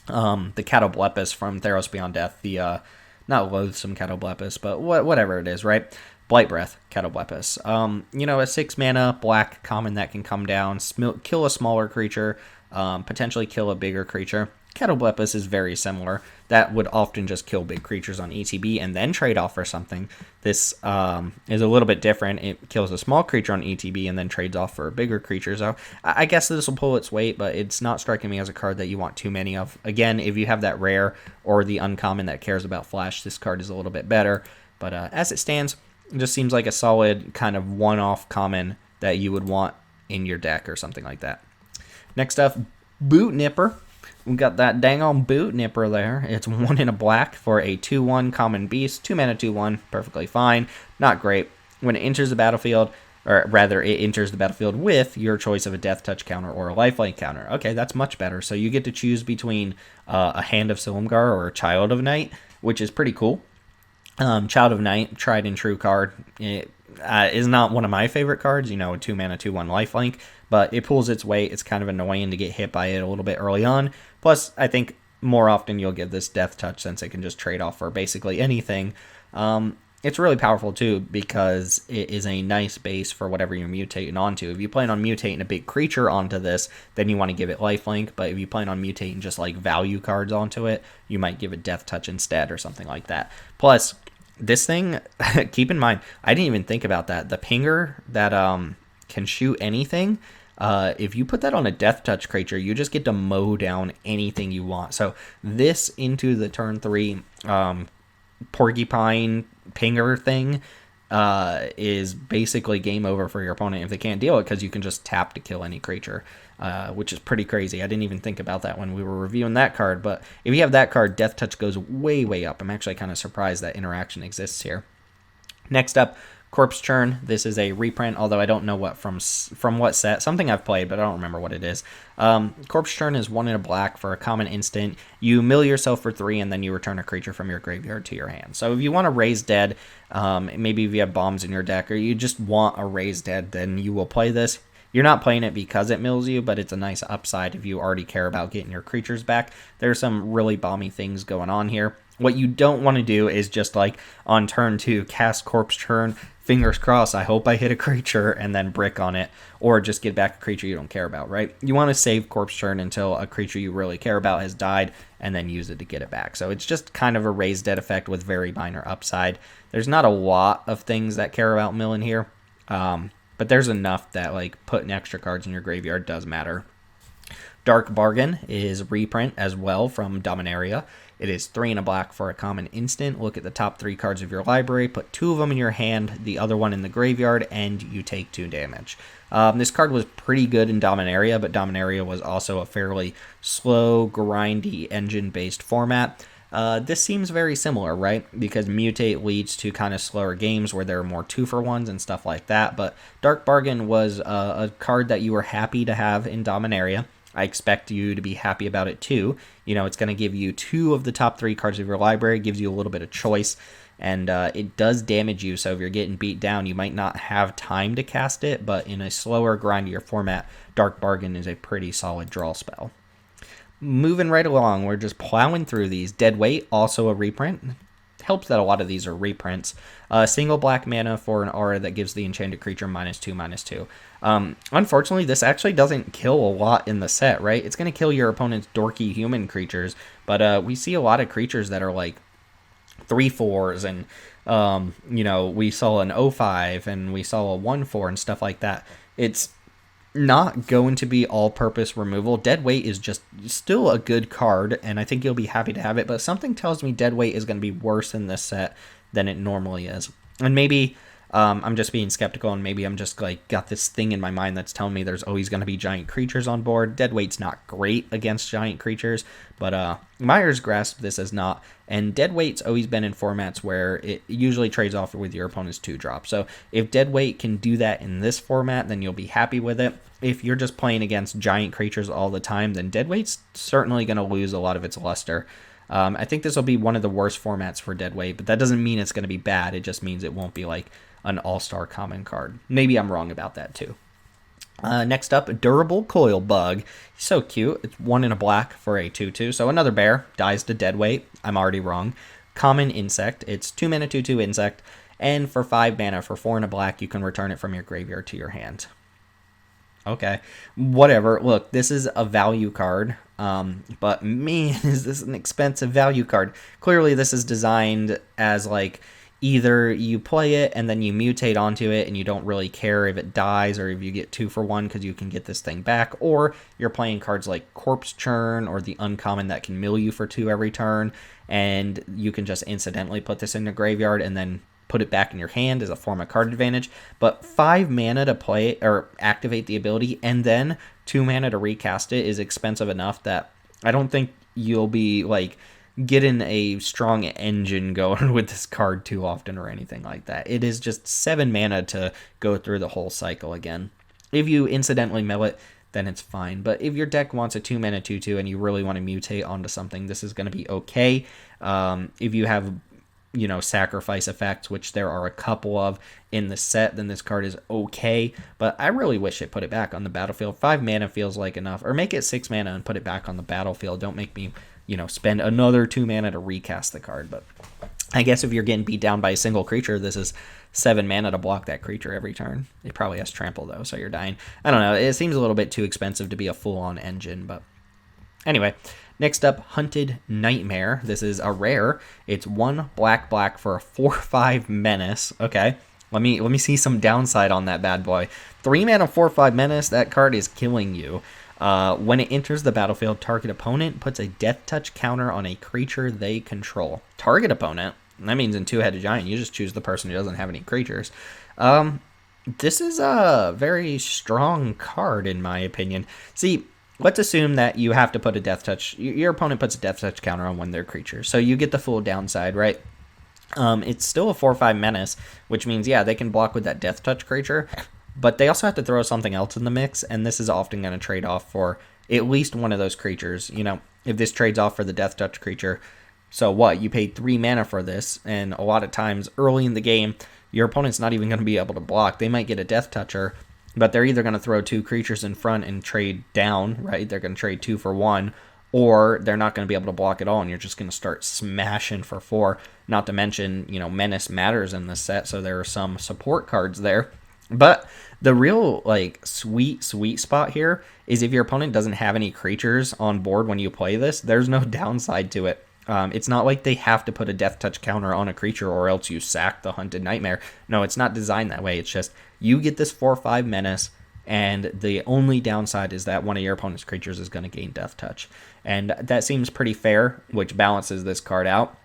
the Catoblepis from Theros Beyond Death, the not loathsome Catoblepis, but whatever it is, right? Blight Breath Catoblepis. A 6 mana black common that can come down, kill a smaller creature, potentially kill a bigger creature. Catoblepis is very similar. That would often just kill big creatures on ETB and then trade off for something. This is a little bit different. It kills a small creature on ETB and then trades off for a bigger creature. So I guess this will pull its weight, but it's not striking me as a card that you want too many of. Again, if you have that rare or the uncommon that cares about flash, this card is a little bit better. But as it stands, it just seems like a solid kind of one-off common that you would want in your deck or something like that. Next up, Boot Nipper. We got that dang on Boot Nipper there. It's 1 in a black for a 2/1 common beast. 2 mana 2/1, perfectly fine. Not great. When it enters the battlefield, or rather it enters the battlefield with your choice of a death touch counter or a lifelink counter. Okay, that's much better. So you get to choose between a Hand of Silumgar or a Child of Night, which is pretty cool. Child of Night, tried and true card. It is not one of my favorite cards, a 2 mana 2/1 lifelink, but it pulls its weight. It's kind of annoying to get hit by it a little bit early on. Plus, I think more often you'll get this death touch since it can just trade off for basically anything. It's it's really powerful too because it is a nice base for whatever you're mutating onto. If you plan on mutating a big creature onto this, then you want to give it lifelink. But if you plan on mutating just like value cards onto it, you might give it death touch instead or something like that. Plus, this thing, keep in mind, I didn't even think about that. The pinger that can shoot anything, if you put that on a death touch creature, you just get to mow down anything you want. So this into the turn 3 porcupine pinger thing is basically game over for your opponent if they can't deal it, because you can just tap to kill any creature, which is pretty crazy. I didn't even think about that when we were reviewing that card, but if you have that card, death touch goes way, way up. I'm actually kind of surprised that interaction exists here. Next up, Corpse Churn. This is a reprint, although I don't know what from what set. Something I've played, but I don't remember what it is. Corpse Churn is 1 in a black for a common instant. You mill yourself for 3, and then you return a creature from your graveyard to your hand. So if you want to raise dead, maybe if you have bombs in your deck, or you just want a raise dead, then you will play this. You're not playing it because it mills you, but it's a nice upside if you already care about getting your creatures back. There's some really bomby things going on here. What you don't want to do is just like on turn 2, cast Corpse Churn, fingers crossed, I hope I hit a creature, and then brick on it, or just get back a creature you don't care about, right? You want to save Corpse Churn until a creature you really care about has died, and then use it to get it back. So it's just kind of a raise dead effect with very minor upside. There's not a lot of things that care about milling here, but there's enough that like putting extra cards in your graveyard does matter. Dark Bargain is reprint as well from Dominaria. It is 3 in a black for a common instant. Look at the top 3 cards of your library, put 2 of them in your hand, the other one in the graveyard, and you take 2 damage. This card was pretty good in Dominaria, but Dominaria was also a fairly slow, grindy, engine-based format. This seems very similar, right? Because Mutate leads to kind of slower games where there are more 2-for-1s and stuff like that, but Dark Bargain was a card that you were happy to have in Dominaria. I expect you to be happy about it too. You know, it's going to give you 2 of the top 3 cards of your library, gives you a little bit of choice, and it does damage you, so if you're getting beat down, you might not have time to cast it, but in a slower, grindier format, Dark Bargain is a pretty solid draw spell. Moving right along, we're just plowing through these. Deadweight, also a reprint. Helps that a lot of these are reprints. Single black mana for an aura that gives the enchanted creature -2/-2. Unfortunately, this actually doesn't kill a lot in the set, right? It's going to kill your opponent's dorky human creatures, but we see a lot of creatures that are like 3/4s, and you know, we saw an 0/5 and we saw a 1/4 and stuff like that. It's not going to be all-purpose removal. Deadweight is just still a good card, and I think you'll be happy to have it, but something tells me Deadweight is going to be worse in this set than it normally is. And maybe I'm just being skeptical, and maybe I'm just like got this thing in my mind that's telling me there's always going to be giant creatures on board. Deadweight's not great against giant creatures, but Myers grasped this as not, and Deadweight's always been in formats where it usually trades off with your opponent's 2-drop. So if Deadweight can do that in this format, then you'll be happy with it. If you're just playing against giant creatures all the time, then Deadweight's certainly going to lose a lot of its luster. I think this will be one of the worst formats for Deadweight, but that doesn't mean it's going to be bad. It just means it won't be like an all-star common card. Maybe I'm wrong about that too. Next up, Durable Coil Bug. He's so cute. It's 1 in a black for a 2/2. So another bear dies to Deadweight. I'm already wrong. Common Insect. It's 2 mana 2/2 insect. And for 5 mana for 4 in a black, you can return it from your graveyard to your hand. Okay, whatever. Look, this is a value card, but man, is this an expensive value card. Clearly, this is designed as like either you play it and then you mutate onto it and you don't really care if it dies or if you get 2-for-1 because you can get this thing back, or you're playing cards like Corpse Churn or the uncommon that can mill you for 2 every turn, and you can just incidentally put this in the graveyard and then put it back in your hand as a form of card advantage. But 5 mana to play or activate the ability and then 2 mana to recast it is expensive enough that I don't think you'll be like getting a strong engine going with this card too often or anything like that. It is just 7 mana to go through the whole cycle again. If you incidentally mill it, then it's fine. But if your deck wants a 2 mana 2/2 and you really want to mutate onto something, this is going to be okay. If you have sacrifice effects, which there are a couple of in the set, then this card is okay, but I really wish it put it back on the battlefield. 5 mana feels like enough, or make it 6 mana and put it back on the battlefield. Don't make me, spend another 2 mana to recast the card, but I guess if you're getting beat down by a single creature, this is 7 mana to block that creature every turn. It probably has trample, though, so you're dying. I don't know. It seems a little bit too expensive to be a full-on engine, but anyway. Next up, Hunted Nightmare. This is a rare. It's 1 black for a 4/5 menace. Okay, let me see some downside on that bad boy. 3 mana 4/5 menace. That card is killing you. When it enters the battlefield, target opponent puts a death touch counter on a creature they control. Target opponent? That means in Two-Headed Giant, you just choose the person who doesn't have any creatures. This is a very strong card, in my opinion. See, let's assume that you have to put a death touch. Your opponent puts a death touch counter on one of their creatures, so you get the full downside, right? It's still a 4/5 menace, which means, yeah, they can block with that death touch creature, but they also have to throw something else in the mix, and this is often going to trade off for at least one of those creatures. You know, if this trades off for the death touch creature, so what? You paid 3 mana for this, and a lot of times early in the game, your opponent's not even going to be able to block. They might get a death toucher, but they're either going to throw 2 creatures in front and trade down, right? They're going to trade 2 for 1, or they're not going to be able to block at all, and you're just going to start smashing for 4. Not to mention, you know, Menace matters in this set, so there are some support cards there. But the real, like, sweet spot here is if your opponent doesn't have any creatures on board when you play this, there's no downside to it. It's not like they have to put a death touch counter on a creature or else you sack the Hunted Nightmare. No, it's not designed that way. It's just you get this 4/5 menace, and the only downside is that one of your opponent's creatures is going to gain death touch. And that seems pretty fair, which balances this card out.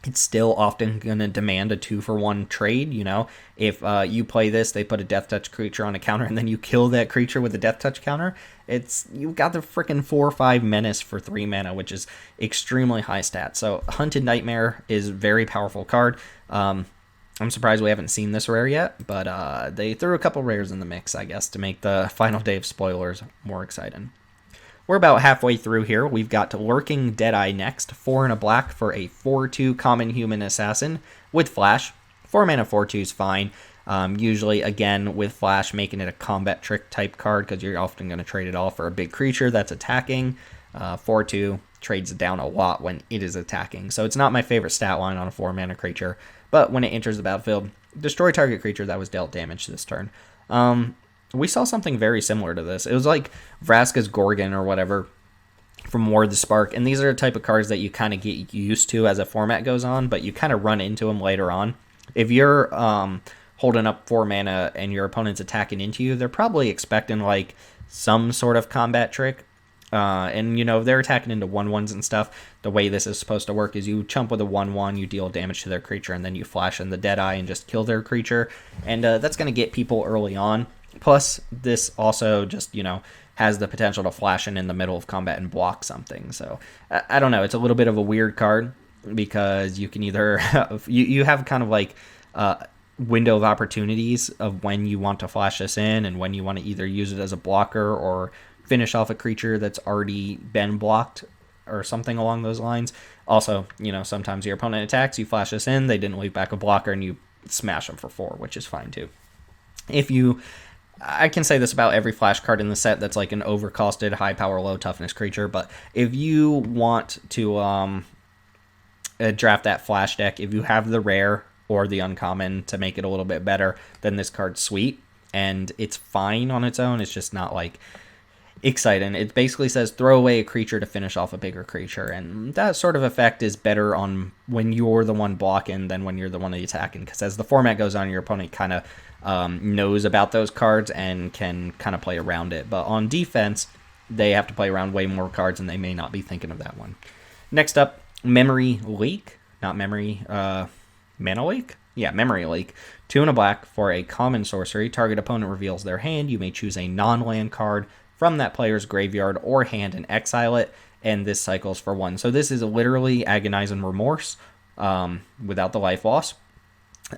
It's still often going to demand a 2-for-1 trade, you know. If you play this, they put a death touch creature on a counter, and then you kill that creature with a death touch counter. You've got the freaking 4/5 menace for 3 mana, which is extremely high stat. So Hunted Nightmare is a very powerful card. I'm surprised we haven't seen this rare yet, but they threw a couple rares in the mix, I guess, to make the final day of spoilers more exciting. We're about halfway through here. We've got Lurking Deadeye next. 4 and a black for a 4/2 common human assassin with flash. 4 mana 4/2 is fine. Usually, again, with flash, making it a combat trick type card because you're often going to trade it all for a big creature that's attacking. 4/2 trades down a lot when it is attacking. So it's not my favorite stat line on a 4 mana creature. But when it enters the battlefield, destroy target creature that was dealt damage this turn. We saw something very similar to this. It was like Vraska's Gorgon or whatever from Ward the Spark. And these are the type of cards that you kind of get used to as a format goes on, but you kind of run into them later on. If you're holding up 4 mana and your opponent's attacking into you, they're probably expecting like some sort of combat trick. And, you know, if they're attacking into 1/1s and stuff, the way this is supposed to work is you chump with a 1/1, you deal damage to their creature, and then you flash in the Deadeye and just kill their creature. And that's going to get people early on. Plus, this also just, you know, has the potential to flash in the middle of combat and block something. So, I don't know. It's a little bit of a weird card because you can either... you have kind of like window of opportunities of when you want to flash this in and when you want to either use it as a blocker or finish off a creature that's already been blocked or something along those lines. Also, you know, sometimes your opponent attacks, you flash this in, they didn't leave back a blocker, and you smash them for 4, which is fine too. I can say this about every flash card in the set that's like an overcosted, high power, low toughness creature, but if you want to draft that flash deck, if you have the rare or the uncommon to make it a little bit better, then this card's sweet, and it's fine on its own. It's just not like exciting. It basically says throw away a creature to finish off a bigger creature, and that sort of effect is better on when you're the one blocking than when you're the one attacking, because as the format goes on, your opponent kind of knows about those cards and can kind of play around it. But on defense, they have to play around way more cards, and they may not be thinking of that one. Next up, Memory Leak. Not Memory, Mana Leak? Yeah, Memory Leak. 2 and a black for a common sorcery. Target opponent reveals their hand. You may choose a non-land card from that player's graveyard or hand and exile it, and this cycles for 1. So this is literally Agonizing Remorse without the life loss.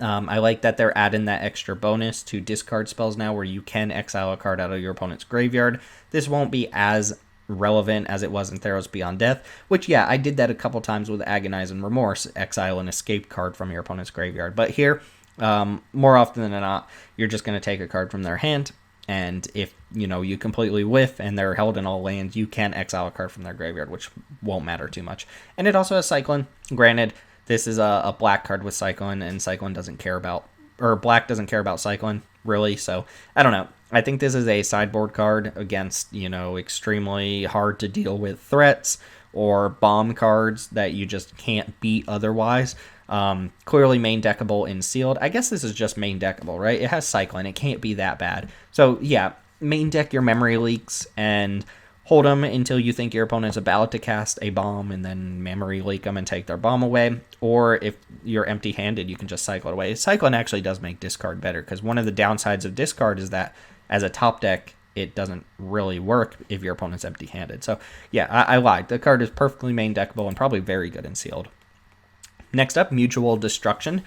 I like that they're adding that extra bonus to discard spells now where you can exile a card out of your opponent's graveyard. This won't be as relevant as it was in Theros Beyond Death, which, yeah, I did that a couple times with Agonizing Remorse, exile an escape card from your opponent's graveyard. But here, more often than not, you're just going to take a card from their hand, and if, you know, you completely whiff and they're held in all lands, you can exile a card from their graveyard, which won't matter too much. And it also has cycling. Granted, This is a black card with Cyclone, and Cyclone doesn't care about, or black doesn't care about Cyclone, really. So, I don't know. I think this is a sideboard card against, extremely hard to deal with threats or bomb cards that you just can't beat otherwise. Clearly main deckable in sealed. I guess this is just main deckable, right? It has Cyclone. It can't be that bad. So, yeah, main deck your memory leaks and hold them until you think your opponent's about to cast a bomb, and then memory leak them and take their bomb away. Or if you're empty-handed, you can just cycle it away. Cyclone actually does make discard better, because one of the downsides of discard is that as a top deck, it doesn't really work if your opponent's empty-handed. So, yeah, I lied. The card is perfectly main deckable and probably very good in sealed. Next up, Mutual Destruction.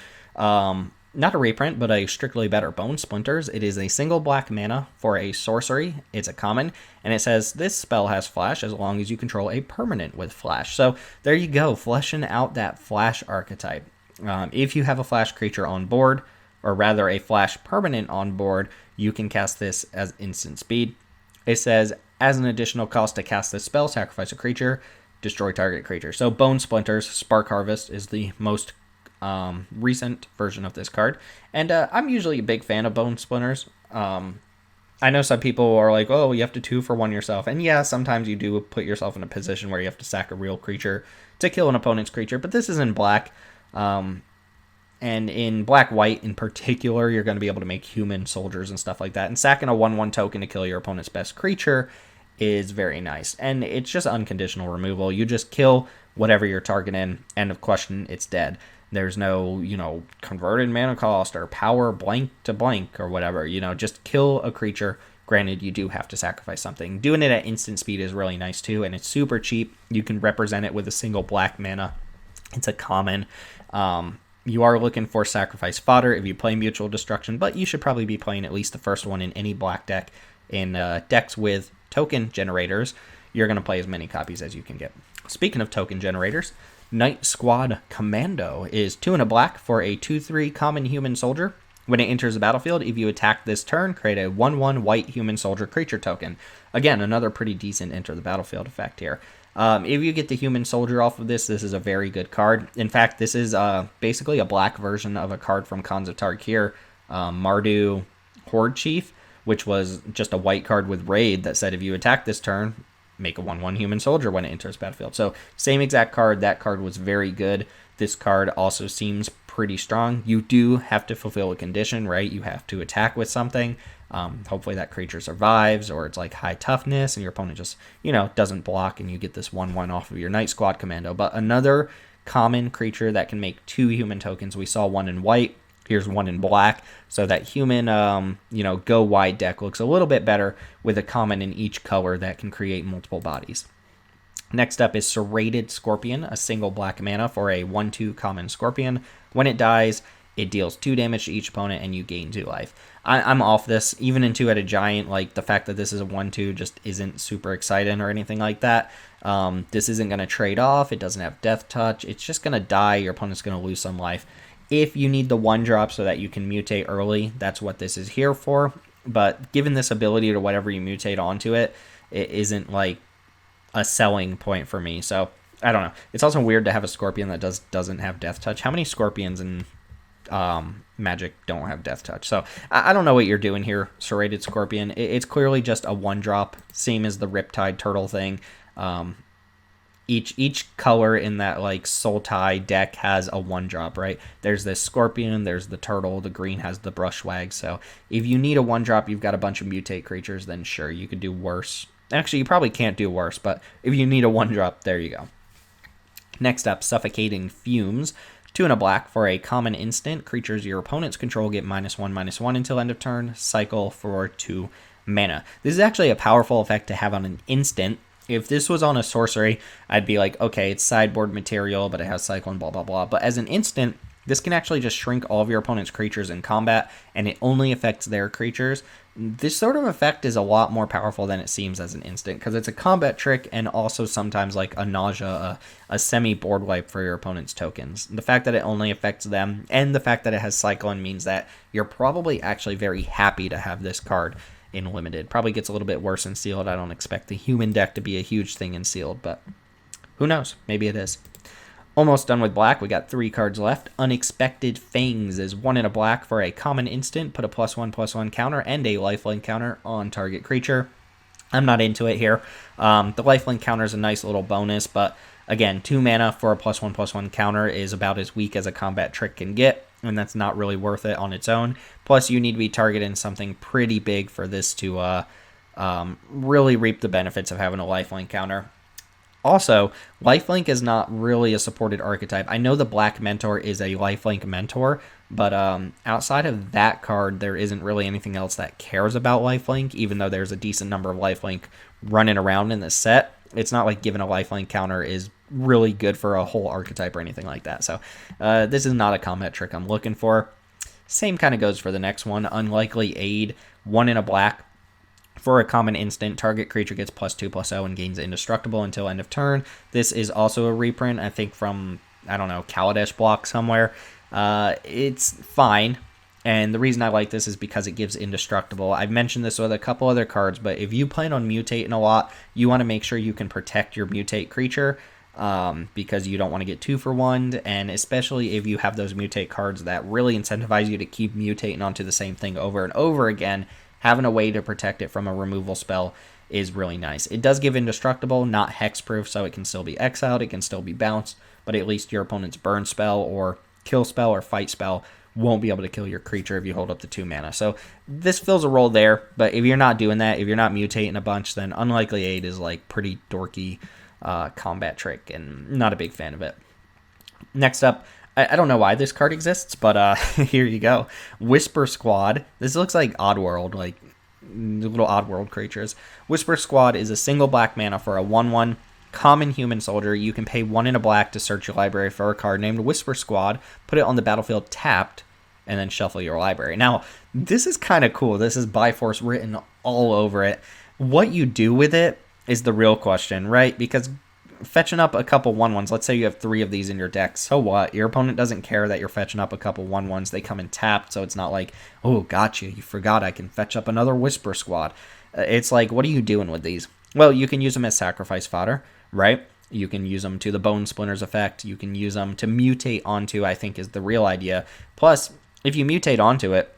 Not a reprint, but a strictly better Bone Splinters. It is a single black mana for a sorcery. It's a common, and it says this spell has flash as long as you control a permanent with flash. So there you go, fleshing out that flash archetype. If you have a flash creature on board, or rather a flash permanent on board, you can cast this as instant speed. It says, as an additional cost to cast this spell, sacrifice a creature, destroy target creature. So Bone Splinters, Spark Harvest is the most recent version of this card, and I'm usually a big fan of Bone Splinters. I know some people are like, oh, you have to 2-for-1 yourself, and yeah, sometimes you do put yourself in a position where you have to sack a real creature to kill an opponent's creature, but this is in black, and in black-white in particular, you're going to be able to make human soldiers and stuff like that, and sacking a 1/1 token to kill your opponent's best creature is very nice, and it's just unconditional removal. You just kill whatever you're targeting, end of question, it's dead. There's no, converted mana cost or power blank to blank or whatever. Just kill a creature. Granted, you do have to sacrifice something. Doing it at instant speed is really nice too, and it's super cheap. You can represent it with a single black mana. It's a common. You are looking for sacrifice fodder if you play Mutual Destruction, but you should probably be playing at least the first one in any black deck. In decks with token generators, you're going to play as many copies as you can get. Speaking of token generators, Night Squad Commando is 2 and a black for a 2/3 common human soldier. When it enters the battlefield, if you attack this turn, create a 1/1 white human soldier creature token. Again, another pretty decent enter the battlefield effect here. If you get the human soldier off of this is a very good card. In fact, this is basically a black version of a card from Khans of Tarkir, Mardu Horde Chief, which was just a white card with Raid that said if you attack this turn, make a 1/1 human soldier when it enters battlefield. So same exact card. That card was very good. This card also seems pretty strong. You do have to fulfill a condition, right? You have to attack with something. Hopefully that creature survives, or it's like high toughness and your opponent just, doesn't block, and you get this 1/1 off of your Night Squad Commando. But another common creature that can make 2 human tokens. We saw 1 in white. Here's 1 in black, so that human, go wide deck looks a little bit better with a common in each color that can create multiple bodies. Next up is Serrated Scorpion, a single black mana for a 1/2 common Scorpion. When it dies, it deals 2 damage to each opponent, and you gain 2 life. I'm off this. Even in 2-headed giant, like the fact that this is a 1/2 just isn't super exciting or anything like that. This isn't going to trade off. It doesn't have Death Touch. It's just going to die. Your opponent's going to lose some life. If you need the 1-drop so that you can mutate early, that's what this is here for. But given this ability to whatever you mutate onto it, it isn't like a selling point for me. So I don't know. It's also weird to have a Scorpion that doesn't have Death Touch. How many Scorpions in Magic don't have Death Touch? So I don't know what you're doing here, Serrated Scorpion. It's clearly just a 1-drop, same as the Riptide Turtle thing. Each color in that like Soul Tie deck has a 1-drop, right? There's this Scorpion, there's the Turtle, the green has the Brushwag. So if you need a 1-drop, you've got a bunch of mutate creatures, then sure, you could do worse. Actually, you probably can't do worse, but if you need a 1-drop, there you go. Next up, Suffocating Fumes. 2 and a black for a common instant. Creatures your opponents control get -1/-1 until end of turn. Cycle for 2 mana. This is actually a powerful effect to have on an instant. If this was on a sorcery, I'd be like, okay, it's sideboard material, but it has Cyclone, blah, blah, blah. But as an instant, this can actually just shrink all of your opponent's creatures in combat, and it only affects their creatures. This sort of effect is a lot more powerful than it seems as an instant, because it's a combat trick and also sometimes like a nausea, a semi-board wipe for your opponent's tokens. The fact that it only affects them, and the fact that it has Cyclone, means that you're probably actually very happy to have this card in limited. Probably gets a little bit worse in sealed. I don't expect the human deck to be a huge thing in sealed, but who knows? Maybe it is. Almost done with black. We got 3 cards left. Unexpected Fangs is 1 in a black for a common instant. Put a +1/+1 counter and a lifelink counter on target creature. I'm not into it here. The lifelink counter is a nice little bonus, but again, 2 mana for a +1/+1 counter is about as weak as a combat trick can get, and that's not really worth it on its own. Plus, you need to be targeting something pretty big for this to really reap the benefits of having a lifelink counter. Also, lifelink is not really a supported archetype. I know the Black Mentor is a lifelink mentor, but outside of that card, there isn't really anything else that cares about lifelink, even though there's a decent number of lifelink running around in this set. It's not like giving a lifelink counter is really good for a whole archetype or anything like that. So this is not a combat trick I'm looking for. Same kind of goes for the next one. Unlikely Aid, 1 in a black. For a common instant, target creature gets +2/+0 and gains indestructible until end of turn. This is also a reprint, I think from, I don't know, Kaladesh block somewhere. It's fine, and the reason I like this is because it gives indestructible. I've mentioned this with a couple other cards, but if you plan on mutating a lot, you want to make sure you can protect your mutate creature, because you don't want to get 2-for-1, and especially if you have those mutate cards that really incentivize you to keep mutating onto the same thing over and over again. Having a way to protect it from a removal spell is really nice. It does give indestructible, not hexproof, so it can still be exiled, it can still be bounced, but at least your opponent's burn spell or kill spell or fight spell won't be able to kill your creature if you hold up the 2 mana. So this fills a role there, but if you're not doing that, if you're not mutating a bunch, then Unlikely Aid is like pretty dorky combat trick, and not a big fan of it. Next up, I don't know why this card exists, but here you go. Whisper Squad. This looks like Oddworld, like little Oddworld creatures. Whisper Squad is a single black mana for a 1/1 common human soldier. You can pay 1 in a black to search your library for a card named Whisper Squad, put it on the battlefield tapped, and then shuffle your library. Now, this is kind of cool. This is Byforce written all over it. What you do with it is the real question, right? Because fetching up a couple 1/1s, let's say you have 3 of these in your deck, so what? Your opponent doesn't care that you're fetching up a couple 1/1s. They come in tapped, so it's not like, oh, gotcha, you forgot I can fetch up another Whisper Squad. It's like, what are you doing with these? Well, you can use them as sacrifice fodder, right? You can use them to the Bone Splinters effect. You can use them to mutate onto, I think is the real idea. Plus, if you mutate onto it,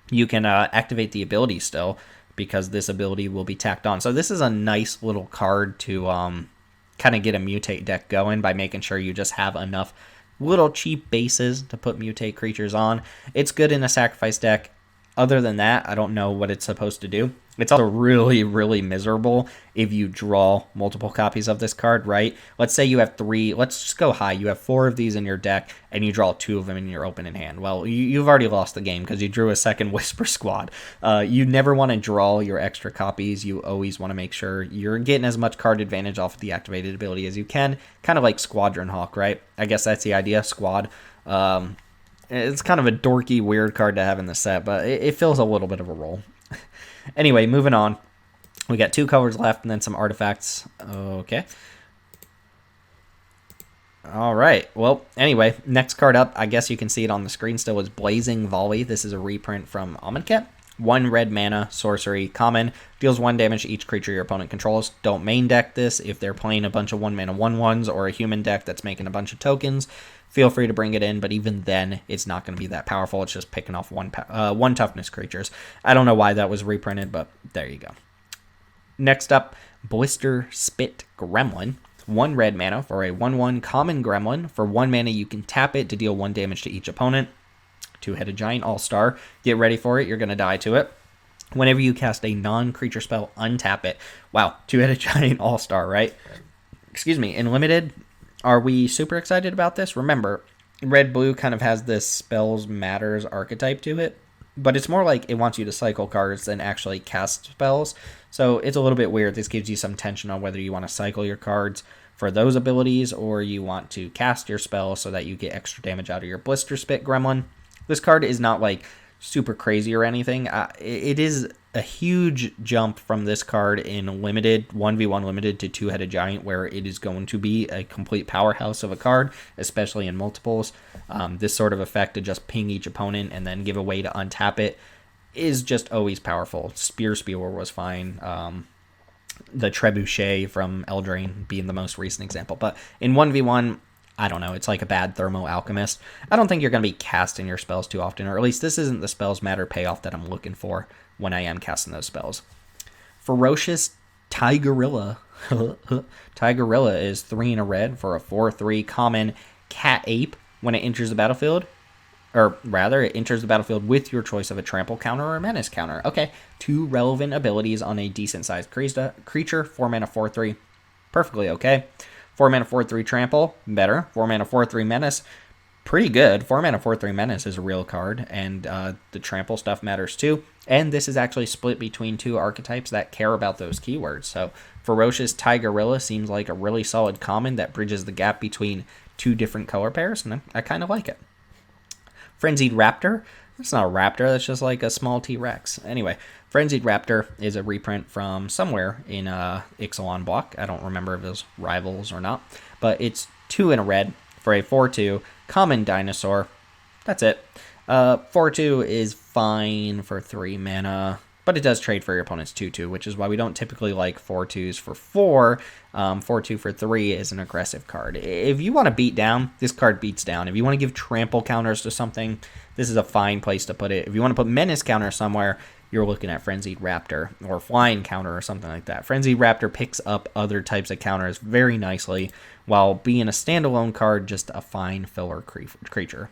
you can activate the ability still, because this ability will be tacked on. So this is a nice little card to kind of get a mutate deck going by making sure you just have enough little cheap bases to put mutate creatures on. It's good in a sacrifice deck. Other than that, I don't know what it's supposed to do. It's also really, really miserable if you draw multiple copies of this card, right? Let's say you have 3, let's just go high. You have 4 of these in your deck, and you draw 2 of them in your opening hand. Well, you've already lost the game because you drew a second Whisper Squad. You never want to draw your extra copies. You always want to make sure you're getting as much card advantage off of the activated ability as you can. Kind of like Squadron Hawk, right? I guess that's the idea, Squad. It's kind of a dorky, weird card to have in the set, but it fills a little bit of a role. Anyway, moving on. We got 2 colors left and then some artifacts. Okay. All right. Well, anyway, next card up, I guess you can see it on the screen still, is Blazing Volley. This is a reprint from Amonkhet. 1 red mana, sorcery, common, deals 1 damage to each creature your opponent controls. Don't main deck this. If they're playing a bunch of 1 mana 1/1s or a human deck that's making a bunch of tokens, feel free to bring it in, but even then, it's not going to be that powerful. It's just picking off 1 toughness creatures. I don't know why that was reprinted, but there you go. Next up, Blister Spit Gremlin. 1 red mana for a 1/1 common gremlin. For 1 mana, you can tap it to deal 1 damage to each opponent. 2-headed giant all-star. Get ready for it. You're going to die to it. Whenever you cast a non-creature spell, untap it. Wow, 2-headed giant all-star, right? Excuse me. In Limited, are we super excited about this? Remember, red-blue kind of has this spells matters archetype to it, but it's more like it wants you to cycle cards than actually cast spells. So it's a little bit weird. This gives you some tension on whether you want to cycle your cards for those abilities or you want to cast your spell so that you get extra damage out of your Blister Spit Gremlin. This card is not like super crazy or anything. It is a huge jump from this card in limited 1v1 limited to 2-headed giant, where it is going to be a complete powerhouse of a card, especially in multiples. This sort of effect to just ping each opponent and then give a way to untap it is just always powerful. Spear was fine. The Trebuchet from Eldraine being the most recent example, but in 1v1, I don't know, it's like a bad Thermo Alchemist. I don't think you're going to be casting your spells too often, or at least this isn't the spells matter payoff that I'm looking for when I am casting those spells. Ferocious Tigerilla. Tigerilla is 3 in a red for a 4/3 common cat ape when it enters the battlefield. Or rather, it enters the battlefield with your choice of a trample counter or a menace counter. Okay, 2 relevant abilities on a decent-sized creature, 4 mana 4/3. Perfectly okay. 4 mana 4/3 trample, better. 4 mana 4/3 menace, pretty good. 4 mana 4/3 menace is a real card, and the trample stuff matters too. And this is actually split between 2 archetypes that care about those keywords. So Ferocious Tigerilla seems like a really solid common that bridges the gap between 2 different color pairs, and I kind of like it. Frenzied Raptor. That's not a raptor, that's just like a small T-Rex. Anyway, Frenzied Raptor is a reprint from somewhere in Ixalan block. I don't remember if it was Rivals or not. But it's 2 in a red for a 4/2 common dinosaur. That's it. 4/2 is fine for 3 mana, but it does trade for your opponent's 2/2, which is why we don't typically like 4/2s for 4. 4/2 for 3 is an aggressive card. If you want to beat down, this card beats down. If you want to give trample counters to something, this is a fine place to put it. If you want to put menace counter somewhere, you're looking at Frenzied Raptor or flying counter or something like that. Frenzied Raptor picks up other types of counters very nicely, while being a standalone card, just a fine filler creature.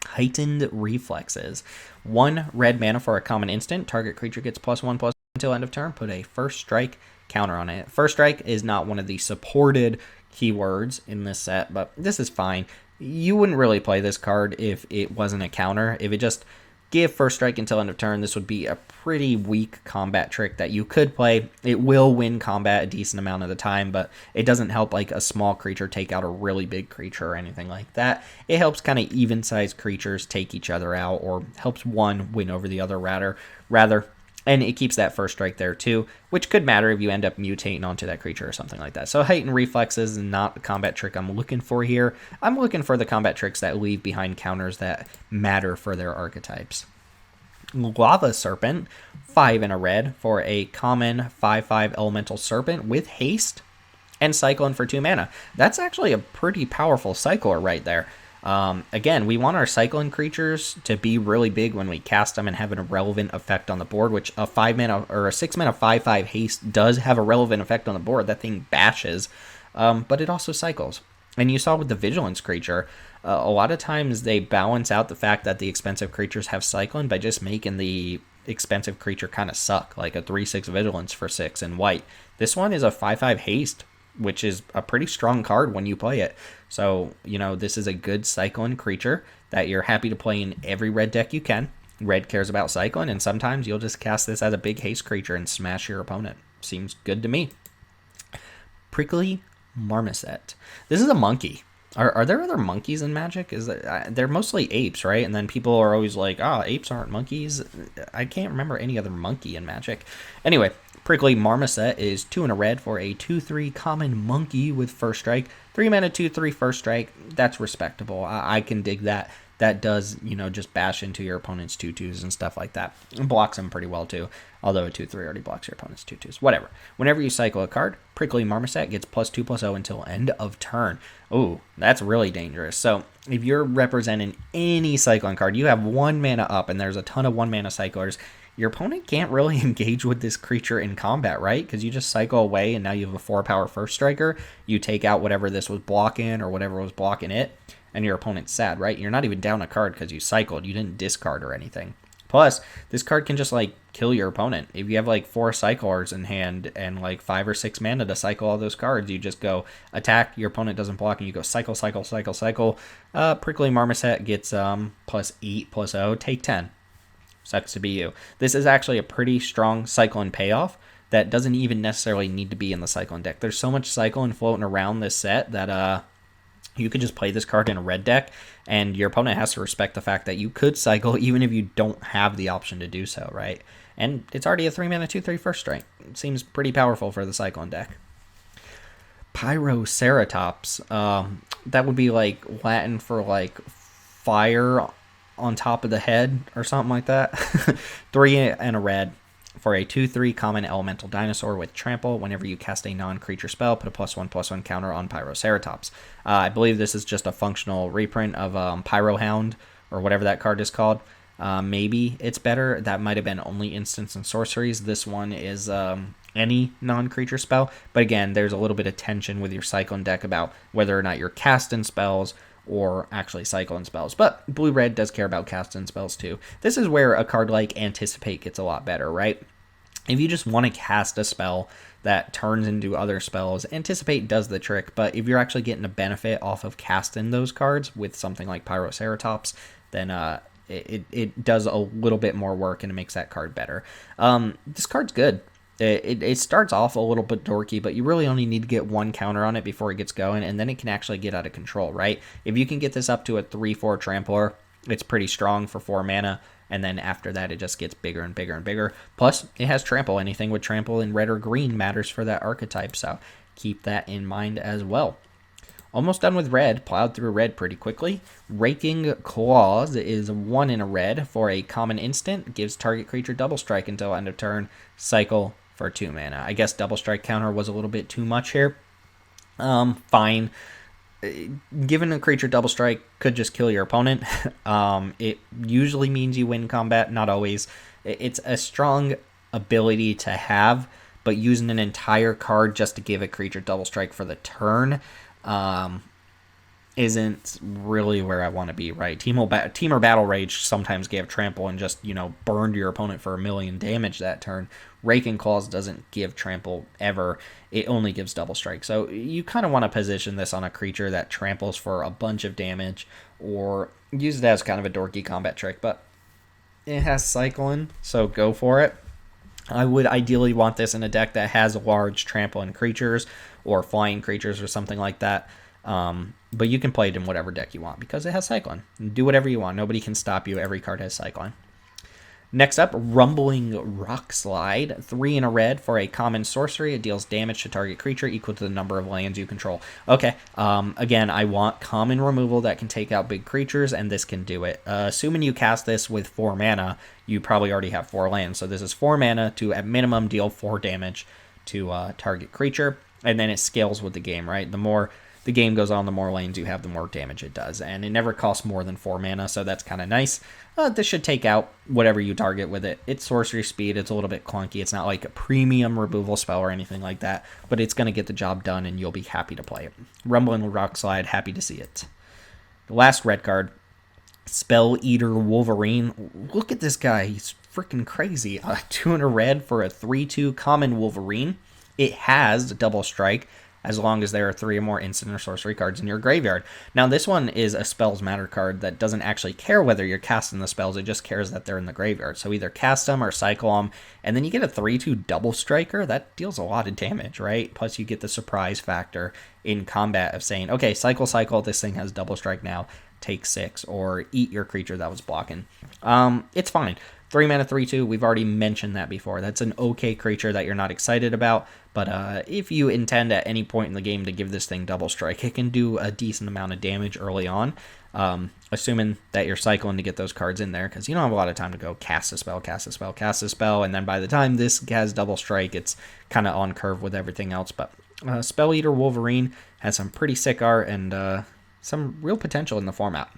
Heightened Reflexes. 1 red mana for a common instant. Target creature gets +1/+1 until end of turn. Put a first strike counter on it. First strike is not one of the supported keywords in this set, but this is fine. You wouldn't really play this card if it wasn't a counter. If it just give first strike until end of turn, this would be a pretty weak combat trick that you could play. It will win combat a decent amount of the time, but it doesn't help like a small creature take out a really big creature or anything like that. It helps kind of even-sized creatures take each other out, or helps one win over the other rather. And it keeps that first strike there too, which could matter if you end up mutating onto that creature or something like that. So Heightened Reflexes is not the combat trick I'm looking for here. I'm looking for the combat tricks that leave behind counters that matter for their archetypes. Lava Serpent, 5 in a red for a common 5/5 elemental serpent with haste and cycling for 2 mana. That's actually a pretty powerful cycler right there. Again, we want our cycling creatures to be really big when we cast them and have a relevant effect on the board, which a 5 mana or a 6 mana 5/5 haste does have a relevant effect on the board. That thing bashes, but it also cycles. And you saw with the Vigilance creature, a lot of times they balance out the fact that the expensive creatures have cycling by just making the expensive creature kind of suck, like a 3/6 Vigilance for 6 in white. This one is a 5/5 haste, which is a pretty strong card when you play it. So, this is a good cycling creature that you're happy to play in every red deck you can. Red cares about cycling, and sometimes you'll just cast this as a big haste creature and smash your opponent. Seems good to me. Prickly Marmoset. This is a monkey. Are there other monkeys in Magic? They're mostly apes, right? And then people are always like, apes aren't monkeys. I can't remember any other monkey in Magic. Anyway, Prickly Marmoset is 2 in a red for a 2/3 common monkey with first strike. 3 mana 2/3 first strike. That's respectable. I can dig that. That does, just bash into your opponent's 2/2s and stuff like that. It blocks them pretty well too. Although a 2/3 already blocks your opponent's 2/2s. Whatever. Whenever you cycle a card, Prickly Marmoset gets +2/+0 until end of turn. Ooh, that's really dangerous. So if you're representing any cycling card, you have 1 mana up and there's a ton of 1 mana cyclers. Your opponent can't really engage with this creature in combat, right? Because you just cycle away and now you have a 4-power first striker. You take out whatever this was blocking or whatever was blocking it, and your opponent's sad, right? You're not even down a card because you cycled. You didn't discard or anything. Plus, this card can just kill your opponent. If you have 4 cyclers in hand and 5 or 6 mana to cycle all those cards, you just go attack, your opponent doesn't block, and you go cycle. Prickly Marmoset gets +8/+0, take 10. Sucks to be you. This is actually a pretty strong cyclone payoff that doesn't even necessarily need to be in the cyclone deck. There's so much cyclone floating around this set that you could just play this card in a red deck, and your opponent has to respect the fact that you could cycle even if you don't have the option to do so, right? And it's already a 3 mana 2/3 first strike. It seems pretty powerful for the cyclone deck. Pyroceratops. That would be Latin for fire on top of the head or something like that. 3 and a red For a 2/3 common elemental dinosaur with trample, whenever you cast a non-creature spell, put a +1/+1 counter on Pyroceratops. I believe this is just a functional reprint of Pyrohound, or whatever that card is called. Maybe it's better. That might have been only instants and sorceries. This one is any non-creature spell. But again, there's a little bit of tension with your Cyclone deck about whether or not you're casting spells or actually Cyclone spells. But blue-red does care about casting spells too. This is where a card like Anticipate gets a lot better, right? If you just want to cast a spell that turns into other spells, Anticipate does the trick. But if you're actually getting a benefit off of casting those cards with something like Pyroceratops, then it does a little bit more work and it makes that card better. This card's good. It starts off a little bit dorky, but you really only need to get one counter on it before it gets going, and then it can actually get out of control, right? If you can get this up to a 3/4 Trampler, it's pretty strong for 4 mana. And then after that, it just gets bigger and bigger and bigger. Plus, it has trample. Anything with trample in red or green matters for that archetype. So keep that in mind as well. Almost done with red. Plowed through red pretty quickly. Raking Claws is 1 in a red for a common instant. Gives target creature double strike until end of turn. Cycle for 2 mana. I guess double strike counter was a little bit too much here. Fine. Given a creature double strike could just kill your opponent. It usually means you win combat, not always. It's a strong ability to have, but using an entire card just to give a creature double strike for the turn isn't really where I want to be, right? Team or Battle Rage sometimes gave trample and just, burned your opponent for 1,000,000 damage that turn. Raking Claws doesn't give trample ever. It only gives double strike. So you kind of want to position this on a creature that tramples for a bunch of damage, or use it as kind of a dorky combat trick, but it has Cycling, so go for it. I would ideally want this in a deck that has large trampling creatures or flying creatures or something like that. But you can play it in whatever deck you want because it has Cycling. Do whatever you want. Nobody can stop you. Every card has Cycling. Next up, Rumbling Rockslide. 3 in a red for a common sorcery. It deals damage to target creature equal to the number of lands you control. Okay, again, I want common removal that can take out big creatures, and this can do it. Assuming you cast this with 4 mana, you probably already have 4 lands. So this is 4 mana to, at minimum, deal 4 damage to target creature, and then it scales with the game, right? The more the game goes on, the more lanes you have, the more damage it does. And it never costs more than 4 mana, so that's kind of nice. This should take out whatever you target with it. It's sorcery speed. It's a little bit clunky. It's not like a premium removal spell or anything like that, but it's going to get the job done, and you'll be happy to play it. Rumbling Rockslide, happy to see it. The last red card, Spell Eater Wolverine. Look at this guy. He's freaking crazy. 2 in a red for a 3/2 common Wolverine. It has double strike, as long as there are 3 or more instant or sorcery cards in your graveyard. Now, this one is a Spells Matter card that doesn't actually care whether you're casting the spells, it just cares that they're in the graveyard. So either cast them or cycle them, and then you get a 3/2 double striker. That deals a lot of damage, right? Plus, you get the surprise factor in combat of saying, okay, cycle, this thing has double strike now, take 6, or eat your creature that was blocking. It's fine. 3 mana, 3/2, we've already mentioned that before. That's an okay creature that you're not excited about, but if you intend at any point in the game to give this thing double strike, it can do a decent amount of damage early on, assuming that you're cycling to get those cards in there, because you don't have a lot of time to go cast a spell, and then by the time this has double strike, it's kind of on curve with everything else. But Spell Eater Wolverine has some pretty sick art and some real potential in the format.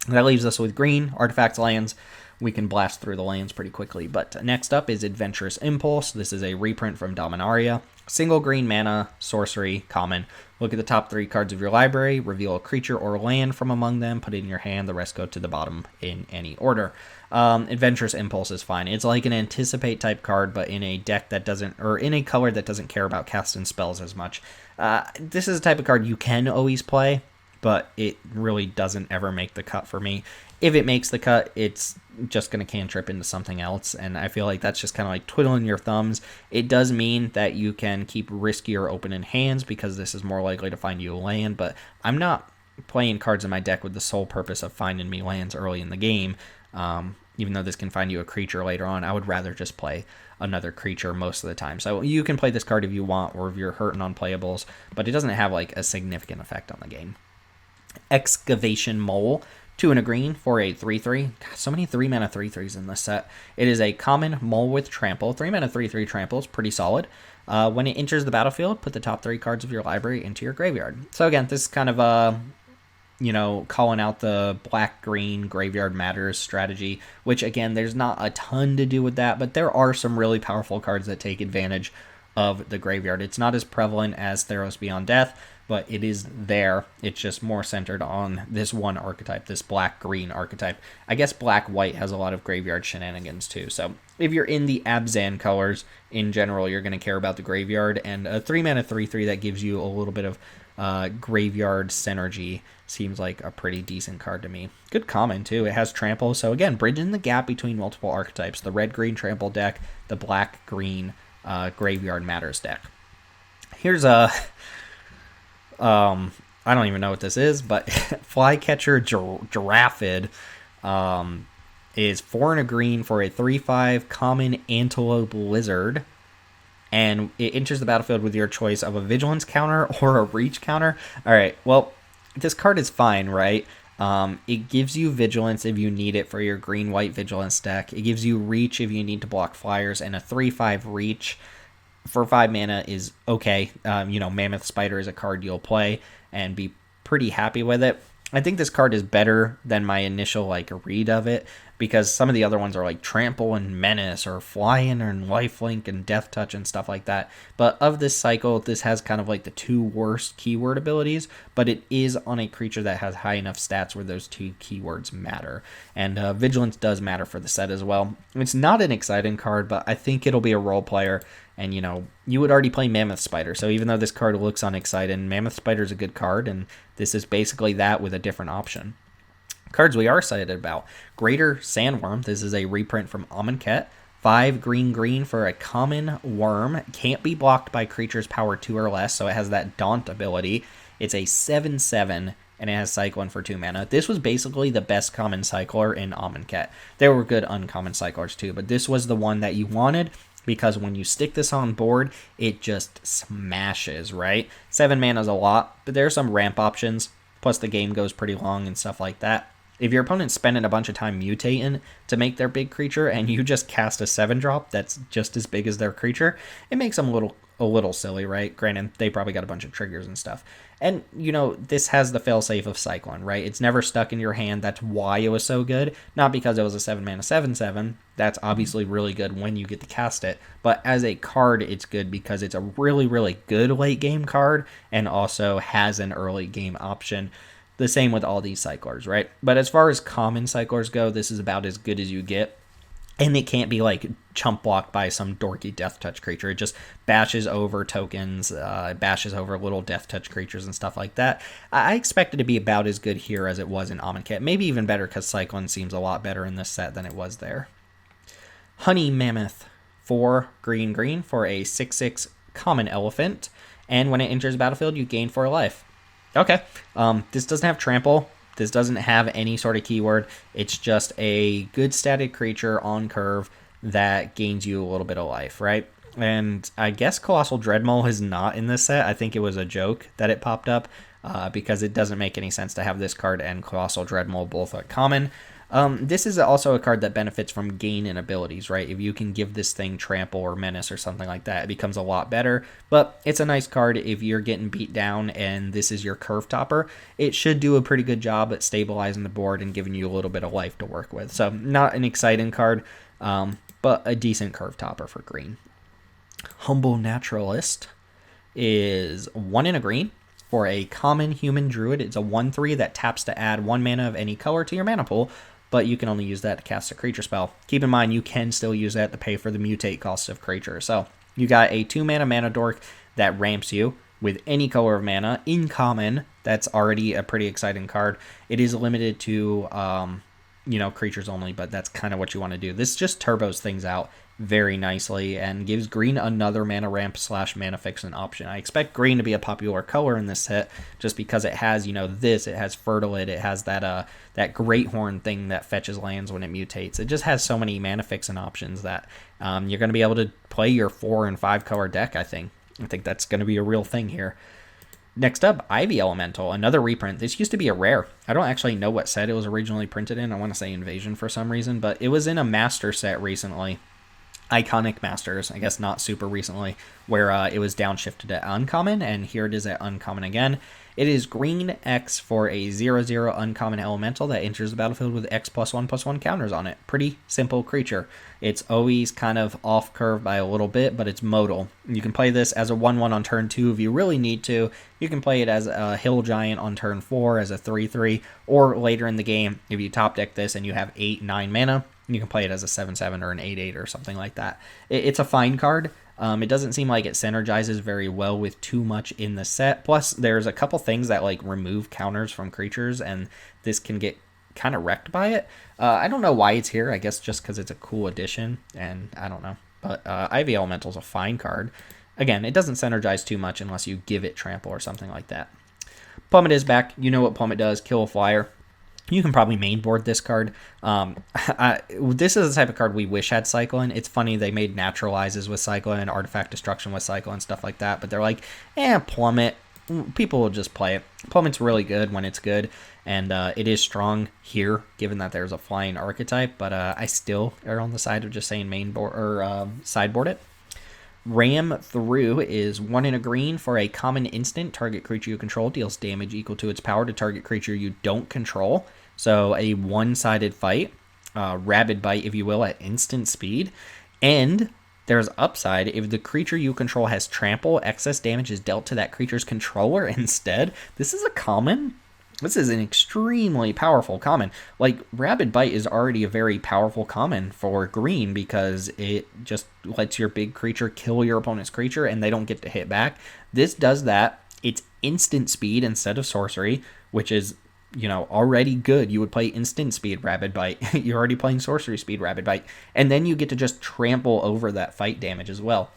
That leaves us with green, artifacts, lands. We can blast through the lands pretty quickly. But next up is Adventurous Impulse. This is a reprint from Dominaria. Single green mana, sorcery, common. Look at the top 3 cards of your library, reveal a creature or land from among them, put it in your hand, the rest go to the bottom in any order. Adventurous Impulse is fine. It's like an Anticipate type card, but in a deck that doesn't, or in a color that doesn't care about casting spells as much. This is a type of card you can always play, but it really doesn't ever make the cut for me. If it makes the cut, it's just going to cantrip into something else, and I feel like that's just kind of like twiddling your thumbs. It does mean that you can keep riskier opening hands because this is more likely to find you a land, but I'm not playing cards in my deck with the sole purpose of finding me lands early in the game. Even though this can find you a creature later on, I would rather just play another creature most of the time. So you can play this card if you want, or if you're hurting on playables, but it doesn't have like a significant effect on the game. Excavation Mole. 2 and a green for a 3/3. God, so many 3-mana 3/3s in this set. It is a common Mull with Trample. 3-mana 3/3 Trample is pretty solid. When it enters the battlefield, put the top 3 cards of your library into your graveyard. So again, this is kind of calling out the black-green graveyard matters strategy, which again, there's not a ton to do with that, but there are some really powerful cards that take advantage of the graveyard. It's not as prevalent as Theros Beyond Death, but it is there. It's just more centered on this one archetype, this black-green archetype. I guess black-white has a lot of graveyard shenanigans too. So if you're in the Abzan colors, in general, you're going to care about the graveyard. And a 3-mana 3/3 that gives you a little bit of graveyard synergy seems like a pretty decent card to me. Good common too. It has trample. So again, bridging the gap between multiple archetypes. The red-green trample deck, the black-green graveyard matters deck. Here's a... I don't even know what this is, but Flycatcher Giraffid is 4 and a green for a 3/5 common Antelope Lizard, and it enters the battlefield with your choice of a Vigilance counter or a Reach counter. Alright, well, this card is fine, right? It gives you Vigilance if you need it for your green-white Vigilance deck. It gives you Reach if you need to block flyers, and a 3/5 Reach for 5 mana is okay. Mammoth Spider is a card you'll play and be pretty happy with it. I think this card is better than my initial read of it, because some of the other ones are like Trample and Menace or Fly-In and Lifelink and Death Touch and stuff like that. But of this cycle, this has kind of the 2 worst keyword abilities, but it is on a creature that has high enough stats where those 2 keywords matter. And Vigilance does matter for the set as well. It's not an exciting card, but I think it'll be a role player. And, you would already play Mammoth Spider. So even though this card looks unexciting, Mammoth Spider is a good card, and this is basically that with a different option. Cards we are excited about. Greater Sandworm. This is a reprint from Amonkhet. 5 green for a common worm. Can't be blocked by creatures power 2 or less, so it has that Daunt ability. It's a 7/7, and it has Cyclone for 2 mana. This was basically the best common cycler in Amonkhet. There were good uncommon cyclers too, but this was the one that you wanted, because when you stick this on board, it just smashes, right? 7 mana is a lot, but there are some ramp options, plus the game goes pretty long and stuff like that. If your opponent's spending a bunch of time mutating to make their big creature, and you just cast a 7-drop that's just as big as their creature, it makes them a little silly, right? Granted, they probably got a bunch of triggers and stuff. And, this has the failsafe of Cyclone, right? It's never stuck in your hand. That's why it was so good. Not because it was a 7-mana 7/7. That's obviously really good when you get to cast it. But as a card, it's good because it's a really, really good late-game card and also has an early-game option. The same with all these cyclers, right? But as far as common cyclers go, this is about as good as you get. And it can't be chump blocked by some dorky Death Touch creature. It just bashes over tokens, bashes over little Death Touch creatures and stuff like that. I expect it to be about as good here as it was in Amonkhet. Maybe even better, because Cyclone seems a lot better in this set than it was there. Honey Mammoth. 4 green for a 6/6 common elephant. And when it enters the battlefield, you gain 4 life. Okay. This doesn't have trample. This doesn't have any sort of keyword. It's just a good static creature on curve that gains you a little bit of life, right? And I guess Colossal Dreadmole is not in this set. I think it was a joke that it popped up because it doesn't make any sense to have this card and Colossal Dreadmole both at common. This is also a card that benefits from gain in abilities, right? If you can give this thing Trample or Menace or something like that, it becomes a lot better. But it's a nice card if you're getting beat down and this is your curve topper. It should do a pretty good job at stabilizing the board and giving you a little bit of life to work with. So not an exciting card, but a decent curve topper for green. Humble Naturalist is 1 and a green for a common human druid. It's a 1/3 that taps to add 1 mana of any color to your mana pool, but you can only use that to cast a creature spell. Keep in mind, you can still use that to pay for the mutate cost of creature. So you got a 2 mana dork that ramps you with any color of mana in common. That's already a pretty exciting card. It is limited to creatures only, but that's kind of what you want to do. This just turbos things out very nicely and gives green another mana ramp / mana fixing option. I expect green to be a popular color in this set just because it has, it has Fertilid, it has that Great Horn thing that fetches lands when it mutates. It just has so many mana fixing options that you're going to be able to play your 4 and 5 color deck, I think. I think that's going to be a real thing here. Next up, Ivy Elemental, another reprint. This used to be a rare. I don't actually know what set it was originally printed in. I want to say Invasion for some reason, but it was in a Master set recently. Iconic Masters, I guess not super recently, where it was downshifted at Uncommon, and here it is at Uncommon again. It is green X for a 0/0 Uncommon Elemental that enters the battlefield with X +1/+1 counters on it. Pretty simple creature. It's always kind of off curve by a little bit, but it's modal. You can play this as a 1/1 on turn 2 if you really need to. You can play it as a Hill Giant on turn 4 as a 3/3, or later in the game, if you top deck this and you have 8-9 mana, you can play it as a 7/7 or an 8/8 or something like that. It's a fine card. It doesn't seem like it synergizes very well with too much in the set. Plus, there's a couple things that like remove counters from creatures, and this can get kind of wrecked by it. I don't know why it's here. I guess just because it's a cool addition, and I don't know. But Ivy Elemental is a fine card. Again, it doesn't synergize too much unless you give it trample or something like that. Plummet is back. You know what Plummet does. Kill a flyer. You can probably mainboard this card. This is the type of card we wish had Cycling. It's funny, they made Naturalizes with Cycling, Artifact Destruction with Cycling, stuff like that. But they're like, Plummet. People will just play it. Plummet's really good when it's good. And it is strong here, given that there's a flying archetype. But I still are on the side of just saying mainboard or sideboard it. Ram Through is 1 in a green for a common instant. Target creature you control deals damage equal to its power to target creature you don't control. So a one-sided fight. Rabid Bite, if you will, at instant speed. And there's upside. If the creature you control has trample, excess damage is dealt to that creature's controller instead. This is a common. This is an extremely powerful common. Like, Rabid Bite is already a very powerful common for green because it just lets your big creature kill your opponent's creature and they don't get to hit back. This does that. It's instant speed instead of sorcery, which is, already good. You would play instant speed Rabid Bite. You're already playing sorcery speed Rabid Bite. And then you get to just trample over that fight damage as well,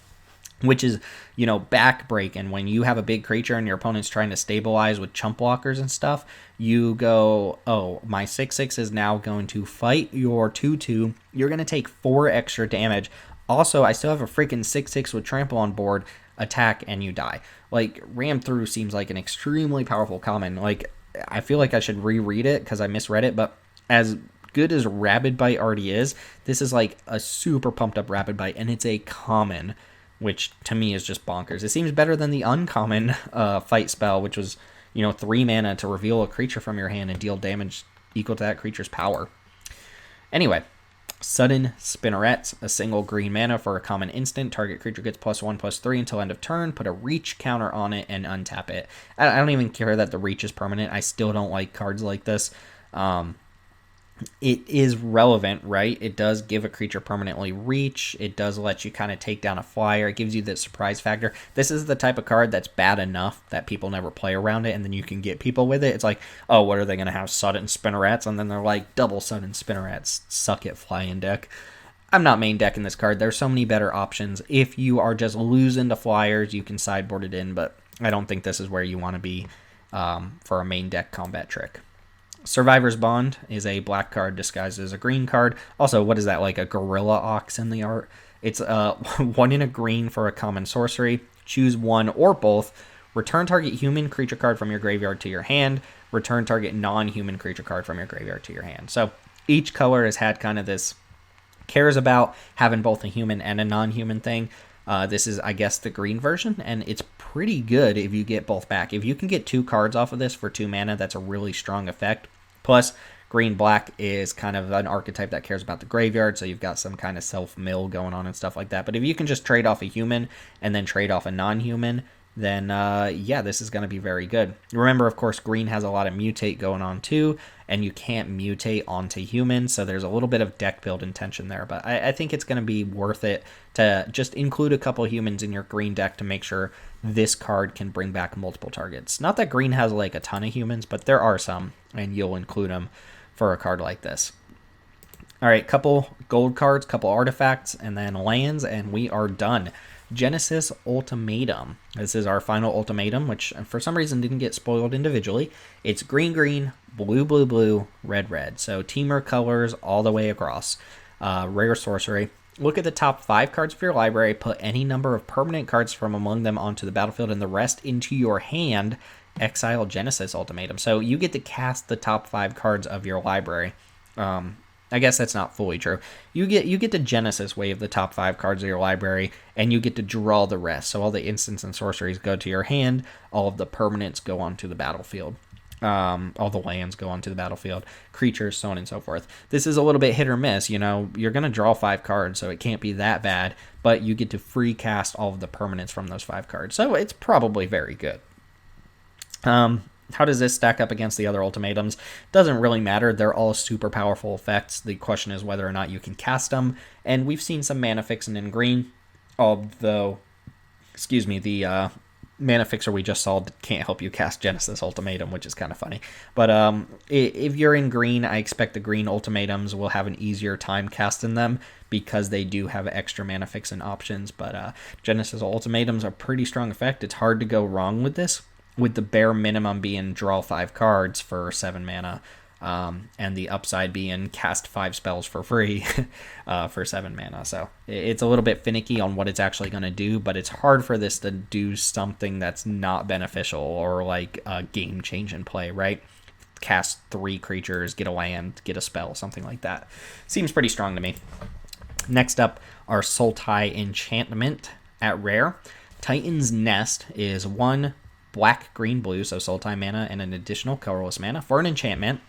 which is, backbreak. And when you have a big creature and your opponent's trying to stabilize with chump blockers and stuff, you go, oh, my 6/6 is now going to fight your 2/2. You're going to take 4 extra damage. Also, I still have a freaking 6/6 with trample on board, attack, and you die. Like, Ram Through seems like an extremely powerful common. Like, I feel like I should reread it because I misread it, but as good as Rabid Bite already is, this is like a super pumped up Rabid Bite, and it's a common, which to me is just bonkers. It seems better than the uncommon fight spell, which was, 3 mana to reveal a creature from your hand and deal damage equal to that creature's power. Anyway, Sudden Spinnerets, a single green mana for a common instant. Target creature gets +1/+3 until end of turn. Put a reach counter on it and untap it. I don't even care that the reach is permanent. I still don't like cards like this. It is relevant, right? It does give a creature permanently reach. It does let you kind of take down a flyer. It gives you the surprise factor. This is the type of card that's bad enough that people never play around it, and then you can get people with it. It's like, oh, what are they going to have? Sudden Spinnerets? And then they're like, double Sudden Spinnerets. Suck it, flying deck. I'm not main decking this card. There's so many better options. If you are just losing to flyers, you can sideboard it in, but I don't think this is where you want to be for a main deck combat trick. Survivor's Bond is a black card disguised as a green card. Also, what is that, like a gorilla ox in the art? It's 1 in a green for a common sorcery. Choose one or both. Return target human creature card from your graveyard to your hand. Return target non-human creature card from your graveyard to your hand. So each color has had kind of this, cares about having both a human and a non-human thing. This is, I guess, the green version, and it's pretty good if you get both back. If you can get 2 cards off of this for 2 mana, that's a really strong effect. Plus, green-black is kind of an archetype that cares about the graveyard, so you've got some kind of self-mill going on and stuff like that. But if you can just trade off a human and then trade off a non-human, then, yeah, this is going to be very good. Remember, of course, green has a lot of mutate going on, too, and you can't mutate onto humans, so there's a little bit of deck build intention there. But I think it's going to be worth it to just include a couple humans in your green deck to make sure this card can bring back multiple targets. Not that green has, like, a ton of humans, but there are some, and you'll include them for a card like this. All right, couple gold cards, couple artifacts, and then lands, and we are done. Genesis Ultimatum. This is our final ultimatum, which for some reason didn't get spoiled individually. It's green, green, blue, blue, blue, red, red. So teamer colors all the way across. Rare sorcery. Look at the top 5 cards of your library, put any number of permanent cards from among them onto the battlefield and the rest into your hand. Exile Genesis Ultimatum. So you get to cast the top 5 cards of your library. I guess that's not fully true. You get the Genesis wave the top 5 cards of your library, and you get to draw the rest. So all the instants and sorceries go to your hand. All of the permanents go onto the battlefield. All the lands go onto the battlefield, creatures, so on and so forth. This is a little bit hit or miss. You're going to draw 5 cards, so it can't be that bad, but you get to free cast all of the permanents from those 5 cards. So it's probably very good. How does this stack up against the other ultimatums? Doesn't really matter. They're all super powerful effects. The question is whether or not you can cast them, and we've seen some mana fixing in green, although, the mana fixer we just saw can't help you cast Genesis Ultimatum, which is kind of funny. But if you're in green, I expect the green ultimatums will have an easier time casting them because they do have extra mana fixing options. But Genesis Ultimatums are pretty strong effect. It's hard to go wrong with this, with the bare minimum being draw 5 cards for 7 mana. And the upside being cast 5 spells for free for 7 mana. So it's a little bit finicky on what it's actually going to do, but it's hard for this to do something that's not beneficial or like a game-changing play, right? Cast 3 creatures, get a land, get a spell, something like that. Seems pretty strong to me. Next up, our Sultai Enchantment at rare. Titan's Nest is 1 black, green, blue, so Sultai mana, and an additional colorless mana for an enchantment.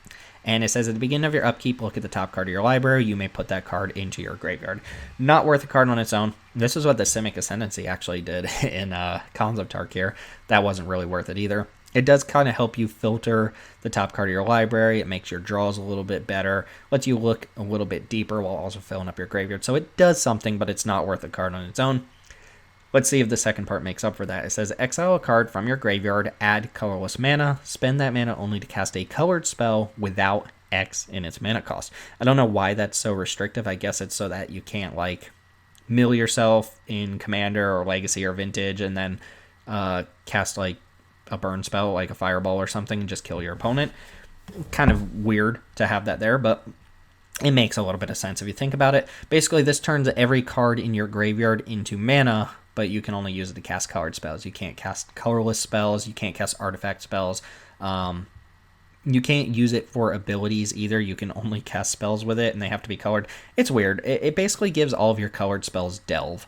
And it says at the beginning of your upkeep, look at the top card of your library. You may put that card into your graveyard. Not worth a card on its own. This is what the Simic Ascendancy actually did in Cons of Tarkir. That wasn't really worth it either. It does kind of help you filter the top card of your library. It makes your draws a little bit better. Lets you look a little bit deeper while also filling up your graveyard. So it does something, but it's not worth a card on its own. Let's see if the second part makes up for that. It says, exile a card from your graveyard, add colorless mana, spend that mana only to cast a colored spell without X in its mana cost. I don't know why that's so restrictive. I guess it's so that you can't, mill yourself in Commander or Legacy or Vintage and then cast, a burn spell, like a Fireball or something, and just kill your opponent. Kind of weird to have that there, but it makes a little bit of sense if you think about it. Basically, this turns every card in your graveyard into mana, but you can only use it to cast colored spells. You can't cast colorless spells. You can't cast artifact spells. You can't use it for abilities either. You can only cast spells with it, and they have to be colored. It's weird. It basically gives all of your colored spells Delve.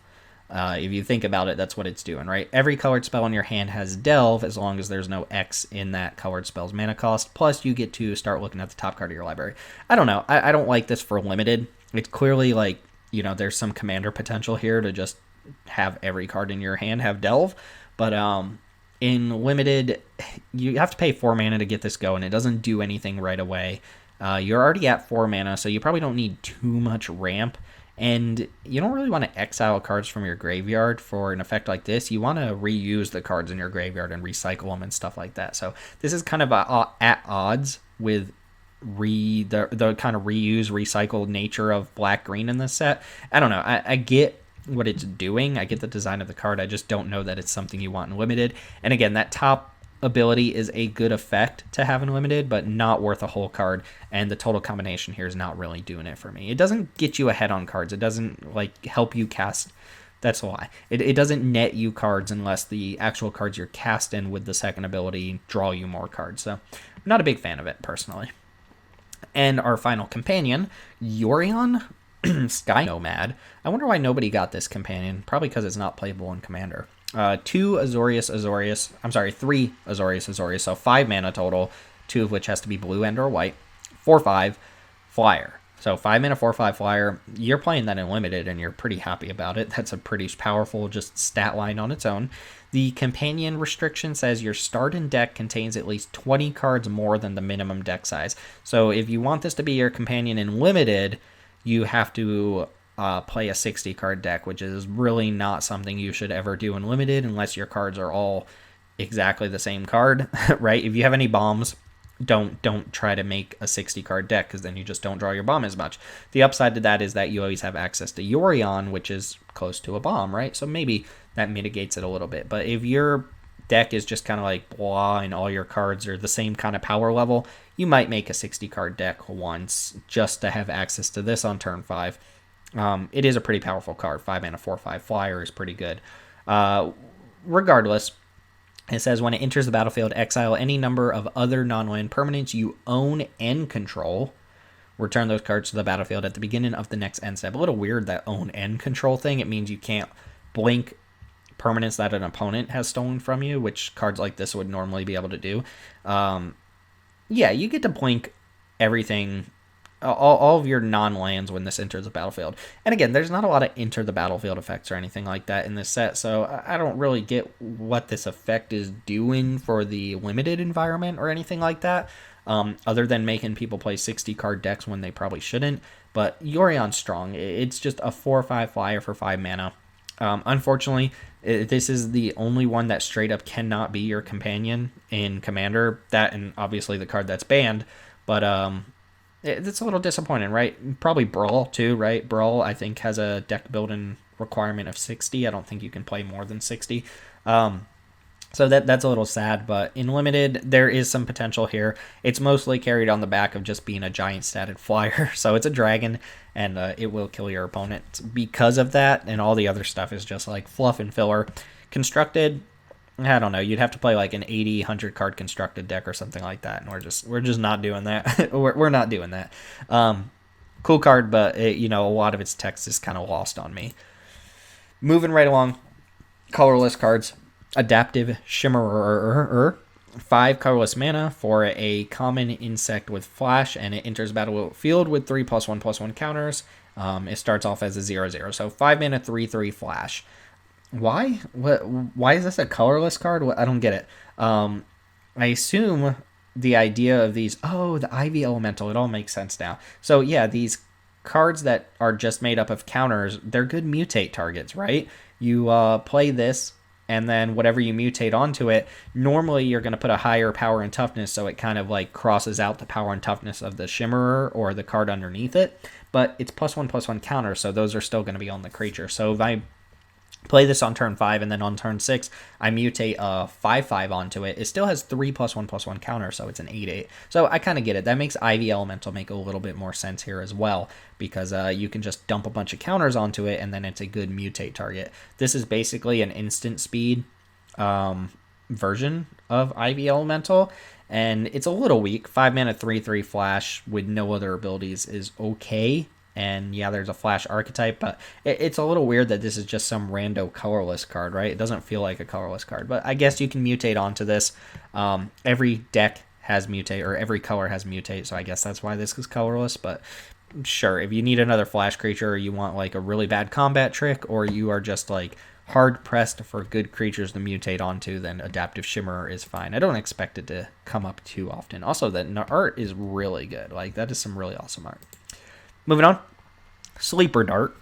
If you think about it, that's what it's doing, right? Every colored spell in your hand has Delve, as long as there's no X in that colored spell's mana cost. Plus, you get to start looking at the top card of your library. I don't know. I don't like this for limited. It's clearly there's some commander potential here to just have every card in your hand have Delve, but in limited you have to pay 4 mana to get this going. It doesn't do anything right away. You're already at 4 mana, so you probably don't need too much ramp, and you don't really want to exile cards from your graveyard for an effect like this. You want to reuse the cards in your graveyard and recycle them and stuff like that. So this is kind of at odds with the kind of reuse recycled nature of black green in this set. I don't know. I get what it's doing. I get the design of the card. I just don't know that it's something you want in limited. And again, that top ability is a good effect to have in limited, but not worth a whole card. And the total combination here is not really doing it for me. It doesn't get you ahead on cards. It doesn't help you cast. That's a lie. It doesn't net you cards unless the actual cards you're casting with the second ability draw you more cards. So I'm not a big fan of it personally. And our final companion, Yorion, Sky Nomad. I wonder why nobody got this companion. Probably because it's not playable in Commander. 3 Azorius, so 5 mana total, 2 of which has to be blue and or white. 4/5 flyer. So 5 mana, 4/5 flyer. You're playing that in limited and you're pretty happy about it. That's a pretty powerful just stat line on its own. The companion restriction says your starting deck contains at least 20 cards more than the minimum deck size. So if you want this to be your companion in limited, you have to play a 60 card deck, which is really not something you should ever do in limited unless your cards are all exactly the same card, right? If you have any bombs, don't try to make a 60 card deck, because then you just don't draw your bomb as much. The upside to that is that you always have access to Yorion, which is close to a bomb, right? So maybe that mitigates it a little bit. But if your deck is just kind of like blah and all your cards are the same kind of power level, you might make a 60 card deck once just to have access to this on turn 5. It is a pretty powerful card. 5 mana, 4/5 flyer is pretty good. Regardless, it says when it enters the battlefield, exile any number of other non-land permanents you own and control. Return those cards to the battlefield at the beginning of the next end step. A little weird, that own and control thing. It means you can't blink permanents that an opponent has stolen from you, which cards like this would normally be able to do. Yeah, you get to blink everything, all of your non-lands when this enters the battlefield. And again, there's not a lot of enter the battlefield effects or anything like that in this set, so I don't really get what this effect is doing for the limited environment or anything like that, other than making people play 60 card decks when they probably shouldn't. But Yorion's strong. It's just a 4/5 flyer for 5 mana. Unfortunately, this is the only one that straight up cannot be your companion in Commander. That, and obviously the card that's banned, but it's a little disappointing, right? Probably Brawl too, right? Brawl, I think, has a deck building requirement of 60. I don't think you can play more than 60. So that's a little sad, but in Limited, there is some potential here. It's mostly carried on the back of just being a giant statted flyer. So it's a dragon, and it will kill your opponent because of that, and all the other stuff is just like fluff and filler. Constructed, I don't know. You'd have to play like an 80, 100 card constructed deck or something like that, and we're just not doing that. we're not doing that. Cool card, but a lot of its text is kind of lost on me. Moving right along, colorless cards. Adaptive Shimmerer, 5 colorless mana for a common insect with flash, and it enters battlefield with 3+1/+1 counters. It starts off as a 0/0, so 5 mana, 3/3 flash. Why? Why is this a colorless card? I don't get it. I assume the idea of these, the Ivy Elemental, it all makes sense now. So yeah, these cards that are just made up of counters, they're good mutate targets, right? You play this, and then whatever you mutate onto it, normally you're going to put a higher power and toughness, so it kind of like crosses out the power and toughness of the Shimmerer or the card underneath it. But it's +1/+1 counter, so those are still going to be on the creature. So if I play this on turn 5, and then on turn 6, I mutate a 5/5 onto it. It still has 3+1/+1 counter, so it's an 8/8. So I kind of get it. That makes Ivy Elemental make a little bit more sense here as well, because you can just dump a bunch of counters onto it, and then it's a good mutate target. This is basically an instant speed version of Ivy Elemental, and it's a little weak. 5 mana, 3/3 flash with no other abilities is okay. And yeah, there's a flash archetype, but it's a little weird that this is just some rando colorless card, right? It doesn't feel like a colorless card, but I guess you can mutate onto this. Every deck has mutate, or every color has mutate, so I guess that's why this is colorless. But sure, if you need another flash creature, or you want like a really bad combat trick, or you are just like hard pressed for good creatures to mutate onto, then Adaptive Shimmerer is fine. I don't expect it to come up too often. Also, the art is really good. Like, that is some really awesome art. Moving on, Sleeper Dart,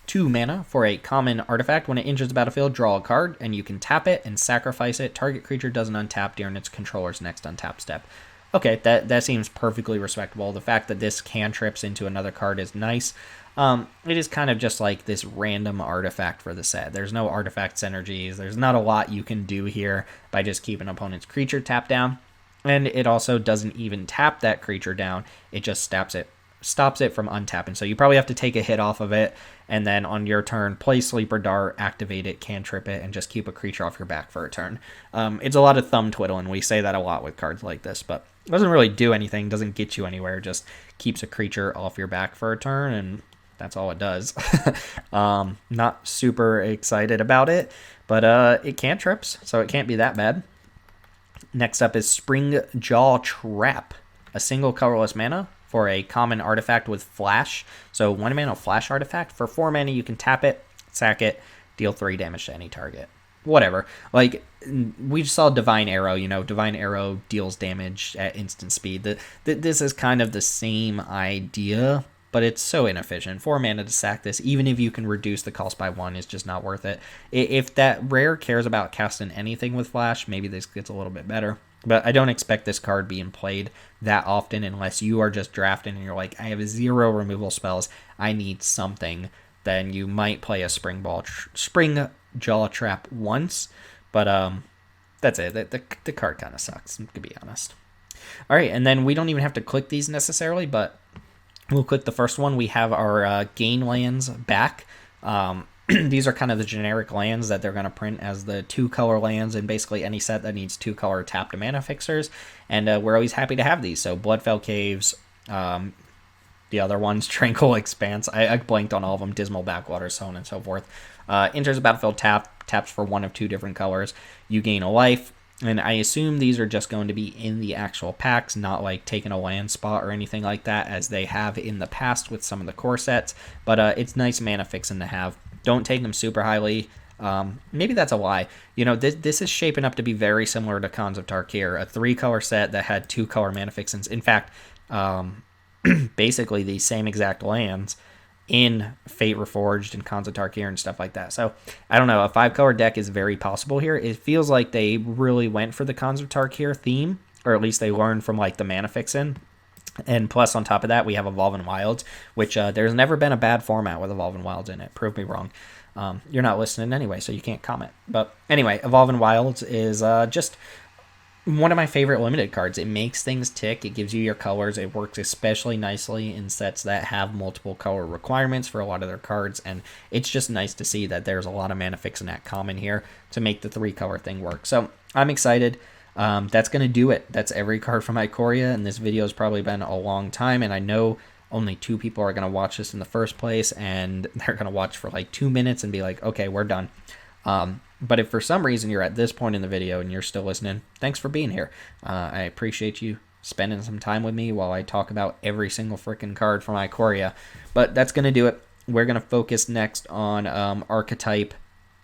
2 mana for a common artifact. When it enters the battlefield, draw a card, and you can tap it and sacrifice it. Target creature doesn't untap during its controller's next untap step. Okay, that seems perfectly respectable. The fact that this cantrips into another card is nice. It is kind of just like this random artifact for the set. There's no artifact synergies. There's not a lot you can do here by just keeping an opponent's creature tapped down. And it also doesn't even tap that creature down. It just stops it from untapping. So you probably have to take a hit off of it, and then on your turn, play Sleeper Dart, activate it, cantrip it, and just keep a creature off your back for a turn. It's a lot of thumb twiddling. We say that a lot with cards like this, but it doesn't really do anything, doesn't get you anywhere, just keeps a creature off your back for a turn, and that's all it does. Not super excited about it, but it cantrips, so it can't be that bad. Next up is Springjaw Trap, a single colorless mana for a common artifact with flash. So 1 mana flash artifact. For 4 mana, you can tap it, sack it, deal 3 damage to any target. Whatever. Like, we just saw Divine Arrow, Divine Arrow deals damage at instant speed. This is kind of the same idea, but it's so inefficient. 4 mana to sack this, even if you can reduce the cost by 1, is just not worth it. If that rare cares about casting anything with flash, maybe this gets a little bit better. But I don't expect this card being played that often unless you are just drafting and you're like, I have 0 removal spells, I need something. Then you might play a Springjaw Trap once, but that's it. The card kind of sucks, to be honest. All right, and then we don't even have to click these necessarily, but We'll click the first one. We have our gain lands back. These are kind of the generic lands that they're going to print as the 2-color lands in basically any set that needs 2-color tapped mana fixers. And we're always happy to have these. So Bloodfell Caves, the other ones, Tranquil Expanse. I blanked on all of them. Dismal Backwater, so on and so forth. Enters the battlefield taps for 1 of 2 different colors. You gain a life. And I assume these are just going to be in the actual packs, not like taking a land spot or anything like that, as they have in the past with some of the core sets. But it's nice mana fixing to have. Don't take them super highly. Maybe that's a lie. You know, this is shaping up to be very similar to Khans of Tarkir, a 3-color set that had 2-color mana fixins. In fact, basically the same exact lands in Fate Reforged and Khans of Tarkir and stuff like that. So, I don't know, a 5-color deck is very possible here. It feels like they really went for the Khans of Tarkir theme, or at least they learned from, like, the mana fixin'. And plus, on top of that, we have Evolving Wilds, which there's never been a bad format with Evolving Wilds in it. Prove me wrong. You're not listening anyway, so you can't comment. But anyway, Evolving Wilds is just one of my favorite limited cards. It makes things tick. It gives you your colors. It works especially nicely in sets that have multiple color requirements for a lot of their cards. And it's just nice to see that there's a lot of mana fixing at common here to make the 3-color thing work. So I'm excited. That's going to do it. That's every card from Ikoria. And this video has probably been a long time. And I know only 2 people are going to watch this in the first place. And they're going to watch for like 2 minutes and be like, okay, we're done. But if for some reason you're at this point in the video and you're still listening, thanks for being here. I appreciate you spending some time with me while I talk about every single freaking card from Ikoria. But that's going to do it. We're going to focus next on archetype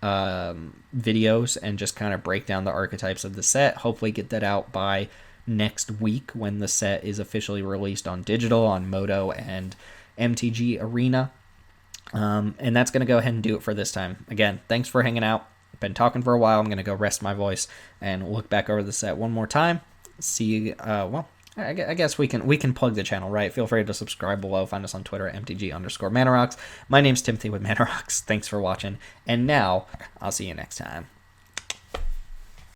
videos and just kind of break down the archetypes of the set. Hopefully get that out by next week when the set is officially released on digital, on Moto and MTG Arena. And that's going to go ahead and do it for this time. Again, thanks for hanging out. Been talking for a while. I'm going to go rest my voice and look back over the set one more time. See you, well, I guess we can plug the channel, right? Feel free to subscribe below. Find us on Twitter at MTG_ManaRocks. My name's Timothy with ManaRocks. Thanks for watching. And now, I'll see you next time.